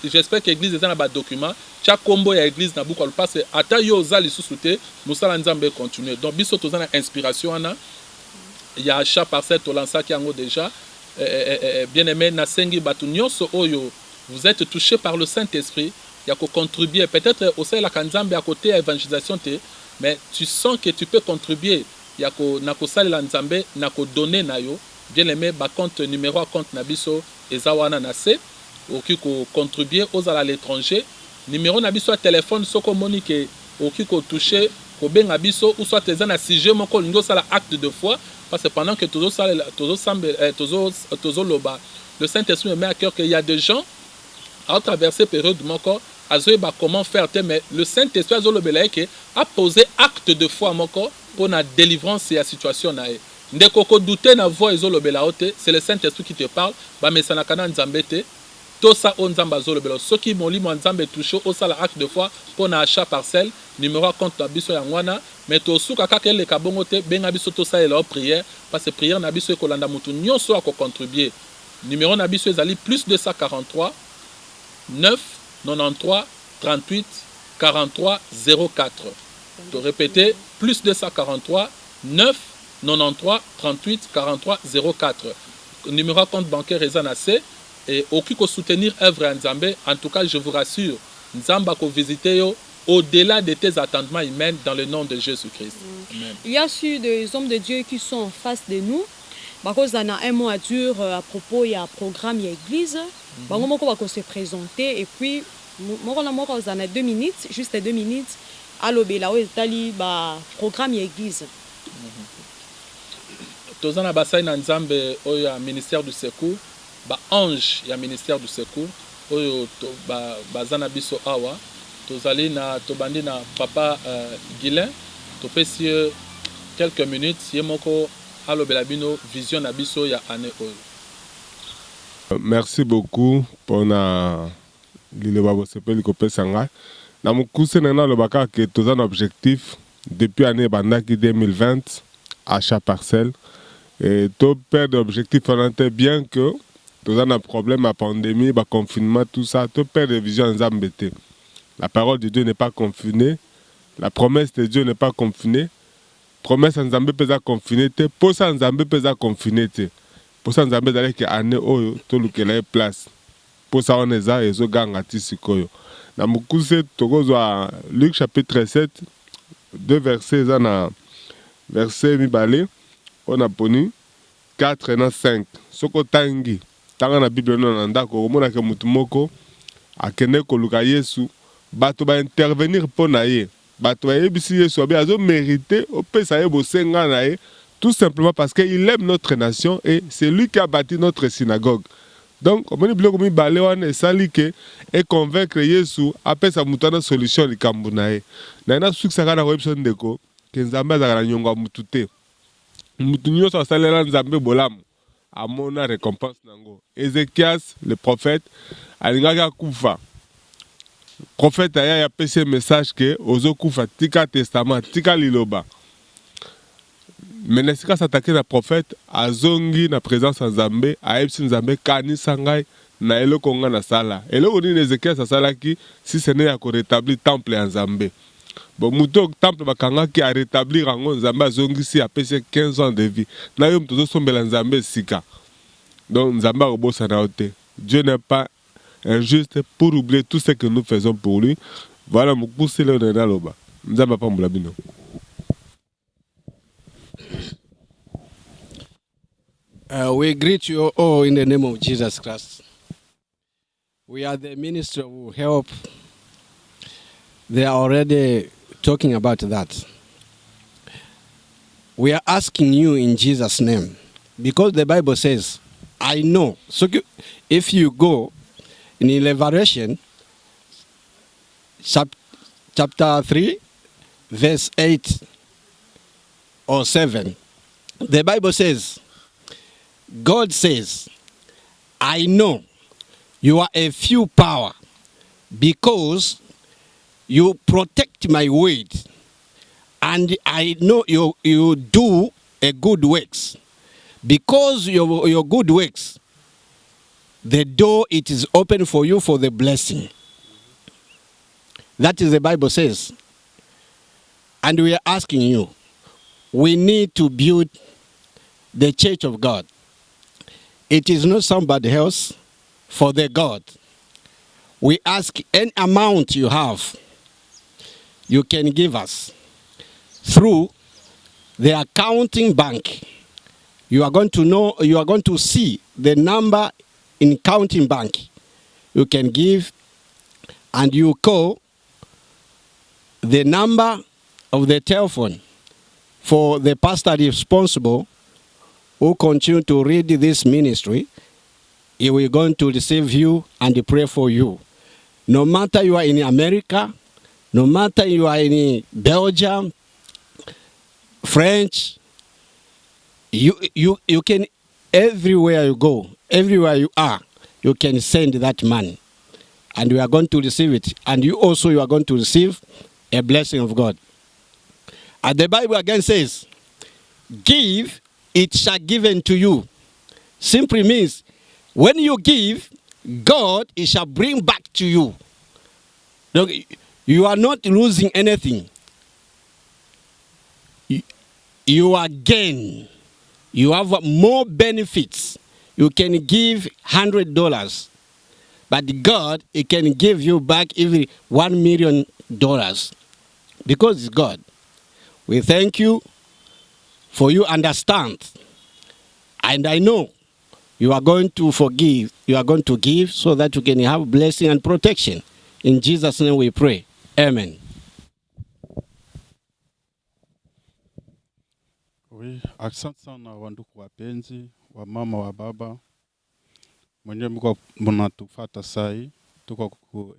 J'espère que l'église est dans ba document, cha kombo ya église na buku parce que ata yo oza lisusu te, musa nzambe continuer. Donc biso toza na inspiration wana. Il y a achat par cette lança qui ango déjà bien aimé na sengi batu nyonso oyo, vous êtes touché par le Saint-Esprit. Il y a qu'à contribuer. Peut-être au sein de la Kanzambe à côté évangélisation, mais tu sens que tu peux contribuer. Il y a qu'à saler la Nzambe, n'a qu'à donner nayo. Bien aimé, ba compte numéro compte nabiso ezawana nase. Ou qui qu'à contribuer aux à l'étranger. Numéro nabiso téléphone soko monique ou qui qu'à toucher qu'au ben abiso ou soit tes an à sujet mon col ngo sala acte de foi parce que pendant que tozo sale tozo loba le Saint-Esprit me met à cœur qu'il y a des gens à traverser période de mon corps azoyeba comment faire te, mais le Saint-Esprit azolobela ke a posé acte de foi moko pour la délivrance ya situation na ye. Ndeko ko douter na voix ezolobela ote, c'est le Saint-Esprit qui te parle, ba mesana kana nzambe te. Tout ça on nzamba azolobela. Soki molimo nzambe touché au sala acte de foi pour na achat parcelle, numéro compte biso ya ngwana, mais to suka kaka le kabongo te benga biso to sa la prière parce que prière na biso ekolanda mutu nyonso a ko contribuer. Numéro na biso ezali plus 243 9 93 38 43 04. Je répéter, plus 243 9 93 38 43 04. Numéro compte bancaire Rezanase et aucun soutenir œuvre en Nzambe. En tout cas, je vous rassure, Nzamba ko visiter yo au-delà de tes attendements humains dans le nom de Jésus-Christ. Amen. Il y a su des hommes de Dieu qui sont en face de nous. Parce qu'on a un mot à dire à propos, il y a un programme, il y a l'église. On va se présenter et puis, on a 2 minutes, juste 2 minutes. À l'obéla, il programme, il y a l'église. Tous les gens qui ont le ministère du secours, ange, il y a ministère du secours. Bazanabiso awa, tozali na tobandi na papa Guilin, topesi quelques minutes, yemoko alobela bino vision na biso ya année oyo. Merci beaucoup pour na liloba bosepeli kopesa ngai. Na mukuse na lobaka ke toza na objectif depuis année bandaki 2020 achat parcelle et to perdre objectif on était bien que toza na problème à pandémie, ba confinement tout ça, to perdre vision nzambe te. La parole de Dieu n'est pas confinée, la promesse de Dieu n'est pas confinée. Promesse nzambe peza confiné te, posa nzambe peza confiné te. Posa nzambe zale ke année oyo to lukela place. Posa oneza ezo ganga ti sikoyo. Na mukuse tokozwa Luc chapitre 7 deux versets za na verset mibale on a poni 4 na 5. Soko tangi tanga na Bible no na ndako omona ke mutu moko akende koluka Yesu bato ba intervenir po na ye. Bato yebisi Yesu abi azo mérité opesa ye bosenga na ye tout simplement parce qu'il aime notre nation et c'est lui qui a bâti notre synagogue. Donc omoni biloko mibale wana esali ke et convaincre Yesu apesa mutu na solution likambo na ye. Na ina suksaka na website ndeko ke nzambe azaka na nyongo mutu te. Mutu nyonso asalela nzambe bolamu amona récompense nango. Ézéchias le prophète alingaka kufa. Prophète aya a passé message que ozo kufa tika testament tika liloba. Mais nesika s'attaquer na prophète azongi na présence nzambe aebisi nzambe kanisa ngai na eloko nga na sala. Eloko ni Ézéchias asalaki si ce n'est ya ko rétablir temple ya nzambe. Bon muto temple bakanga ki a rétablir ango nzambe azongisi a passé 15 ans de vie. Na yo mtozo sombela nzambe sika. Donc nzambe robosa na ote. Dieu n'est pas injuste pour oublier tout ce que nous faisons pour lui. Voilà mon poussé le naloba. Nzamba pa mbulabino. We greet you all in the name of Jesus Christ. We are the ministry of help. They are already talking about that. We are asking you in Jesus' name because the Bible says, I know. So if you go in Revelation chapter 3, verse 8 or 7, the Bible says, God says, I know you are a few power because you protect my word, and I know you do a good works. Because your good works, the door it is open for you for the blessing. That is the Bible says. And we are asking you, we need to build the church of God. It is not somebody else, for the God. We ask any amount you have, you can give us through the accounting bank. You are going to know, you are going to see the number in counting bank. You can give and you call the number of the telephone for the pastor responsible who continue to read this ministry. He will going to receive you and pray for you. No matter you are in America, no matter you are in Belgium, French, you can, everywhere you go, everywhere you are, you can send that money. And we are going to receive it. And you also, you are going to receive a blessing of God. And the Bible again says, give, it shall given to you. Simply means, when you give, God, it shall bring back to you. Look, you are not losing anything. You are gain. You have more benefits. You can give $100, but God, He can give you back even $1 million because it's God. We thank you for you understand, and I know you are going to forgive. You are going to give so that you can have blessing and protection. In Jesus' name we pray. Amen. Oui, asante sana wandugu wapenzi, wa mama wa baba. Mwenye mko mnatufata sai, tuko ku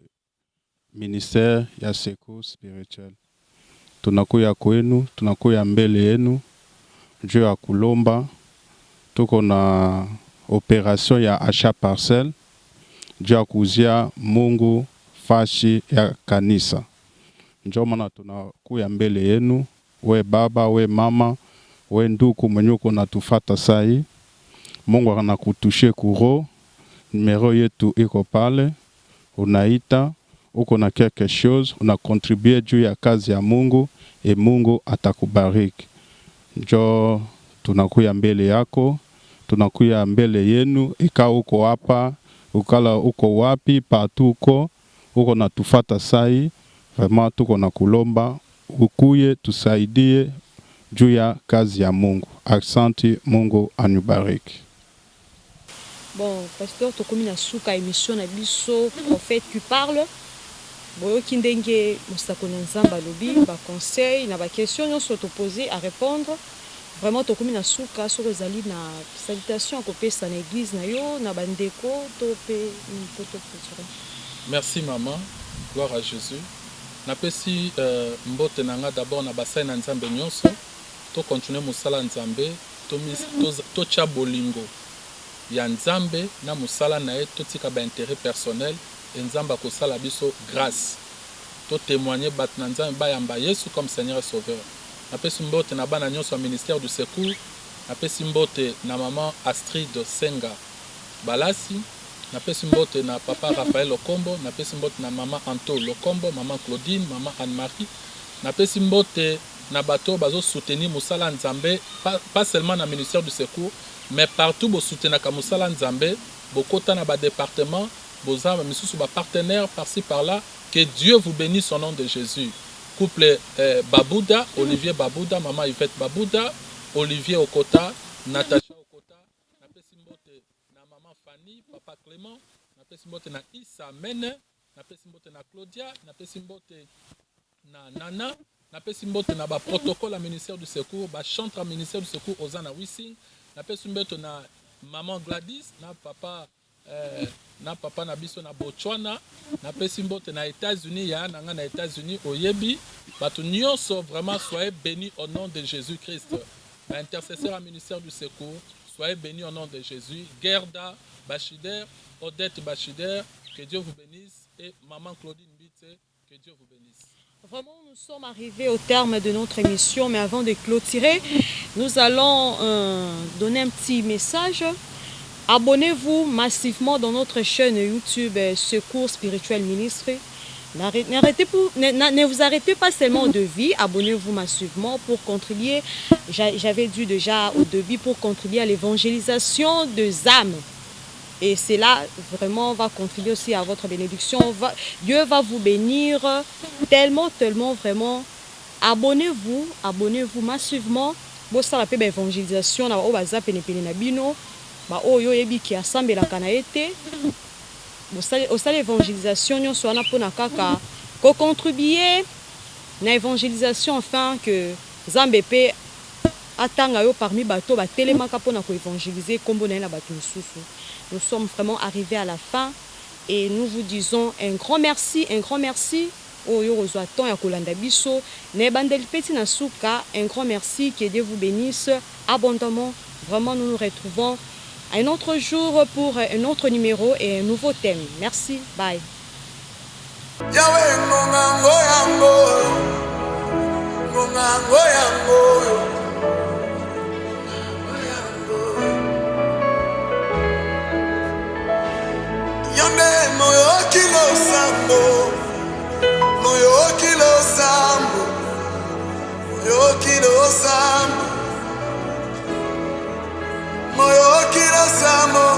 ministère ya secours spirituel. Tunakuya kwenu, tunakuya mbele yenu, juu ya kulomba. Tuko na operation ya achat parcelle, juu ya kuuzia Mungu fashi ya kanisa. Njoo maana tunakuya mbele yenu, we baba, we mama, we nduku mwenye uko natufata sai. Mungu anakutushe kuro, numero yetu iko pale, unaita, uko na quelque chose, unakontribue juu ya kazi ya Mungu, e Mungu atakubariki. Njoo tunakuya mbele yako, tunakuya mbele yenu, ika uko hapa, ukala uko wapi, patuko, uko natufata sai, vraiment tuko na kulomba, ukuye tusaidie juu ya kazi ya Mungu. Asante, Mungu anubariki. Bon, pasteur, tokomi na suka émission na biso prophète qui parle. Boyo kindenge mosako na nzamba lobi ba conseil na ba question nyonso to poser à répondre. Vraiment tokomi na suka so ezali na salutation à kopesa na église na yo na bandeko to pe to clôturer. Merci maman, gloire à Jésus. Napesi mbote nanga d'abord na basai na nzambe nyonso. To continuer musala nzambe, to cha bolingo. Ya nzambe na musala na ye to tika ba intérêt personnel et nzamba ko sala biso grâce. To témoigner bat na nzambe ba yamba Yesu comme Seigneur et Sauveur. Napesi mbote na bana nyonso ministère du secours. Napesi mbote na maman Astrid Senga Balasi. Napesi mbote na papa Raphaël Lokombo. Napesi mbote na maman Anto Lokombo, maman Claudine, maman Anne-Marie. Napesi mbote na bato bazo soutenir musala nzambe pas seulement na ministère du secours mais partout bo soutenir ka musala nzambe bokota na ba département boza misusu ba partenaire par-ci par-là. Que Dieu vous bénisse au nom de Jésus. Couple Babouda, Olivier Babouda, maman Yvette Babouda, Olivier Okota, Natacha Okota, napesi mbote na maman Fanny, papa Clément, napesi mbote na Issa Mene, napesi mbote na Claudia, napesi mbote na Nana, napesi mbote na ba protocole à ministère du secours, ba chantre à ministère du secours Ozana Wissing, napesi mbote na maman Gladys, na papa na biso na Botswana, napesi mbote na États-Unis, ya nanga na États-Unis oyebi, bato nyonso vraiment soyez bénis au nom de Jésus-Christ. L'intercesseur à ministère du secours, soyez bénis au nom de Jésus. Gerda Bachider, Odette Bachider, que Dieu vous bénisse, et maman Claudine Bitse, que Dieu vous bénisse. Vraiment, nous sommes arrivés au terme de notre émission, mais avant de clôturer, nous allons donner un petit message. Abonnez-vous massivement dans notre chaîne YouTube Secours Spirituel Ministre. Ne vous arrêtez pas seulement au devis, abonnez-vous massivement pour contribuer, j'avais dit déjà au début, pour contribuer à l'évangélisation des âmes. Et cela vraiment va contribuer aussi à votre bénédiction. Dieu va vous bénir tellement, vraiment. Abonnez-vous massivement. Bon, ça l'appelle l'évangélisation. Oyo yebi ki assemble kana ete osala évangélisation nyonso wana pona kaka ko contribuer na évangélisation afin que Nzambe pe atanga yo parmi bato batelemaka pona ko évangéliser kombo na bato mosusu. Nous sommes vraiment arrivés à la fin Et nous vous disons un grand merci, Oyo Rozoaton ya Kolanda Biso, Nebandel Petit Nasuka, un grand merci, que Dieu vous bénisse abondamment. Vraiment, nous nous retrouvons un autre jour pour un autre numéro et un nouveau thème. Merci, bye. Yahweh ngongango yango, ngongango yango, yande moyo kilo sambo, moyo kilo sambo, moyo kilo sambo, moyo kilo sambo.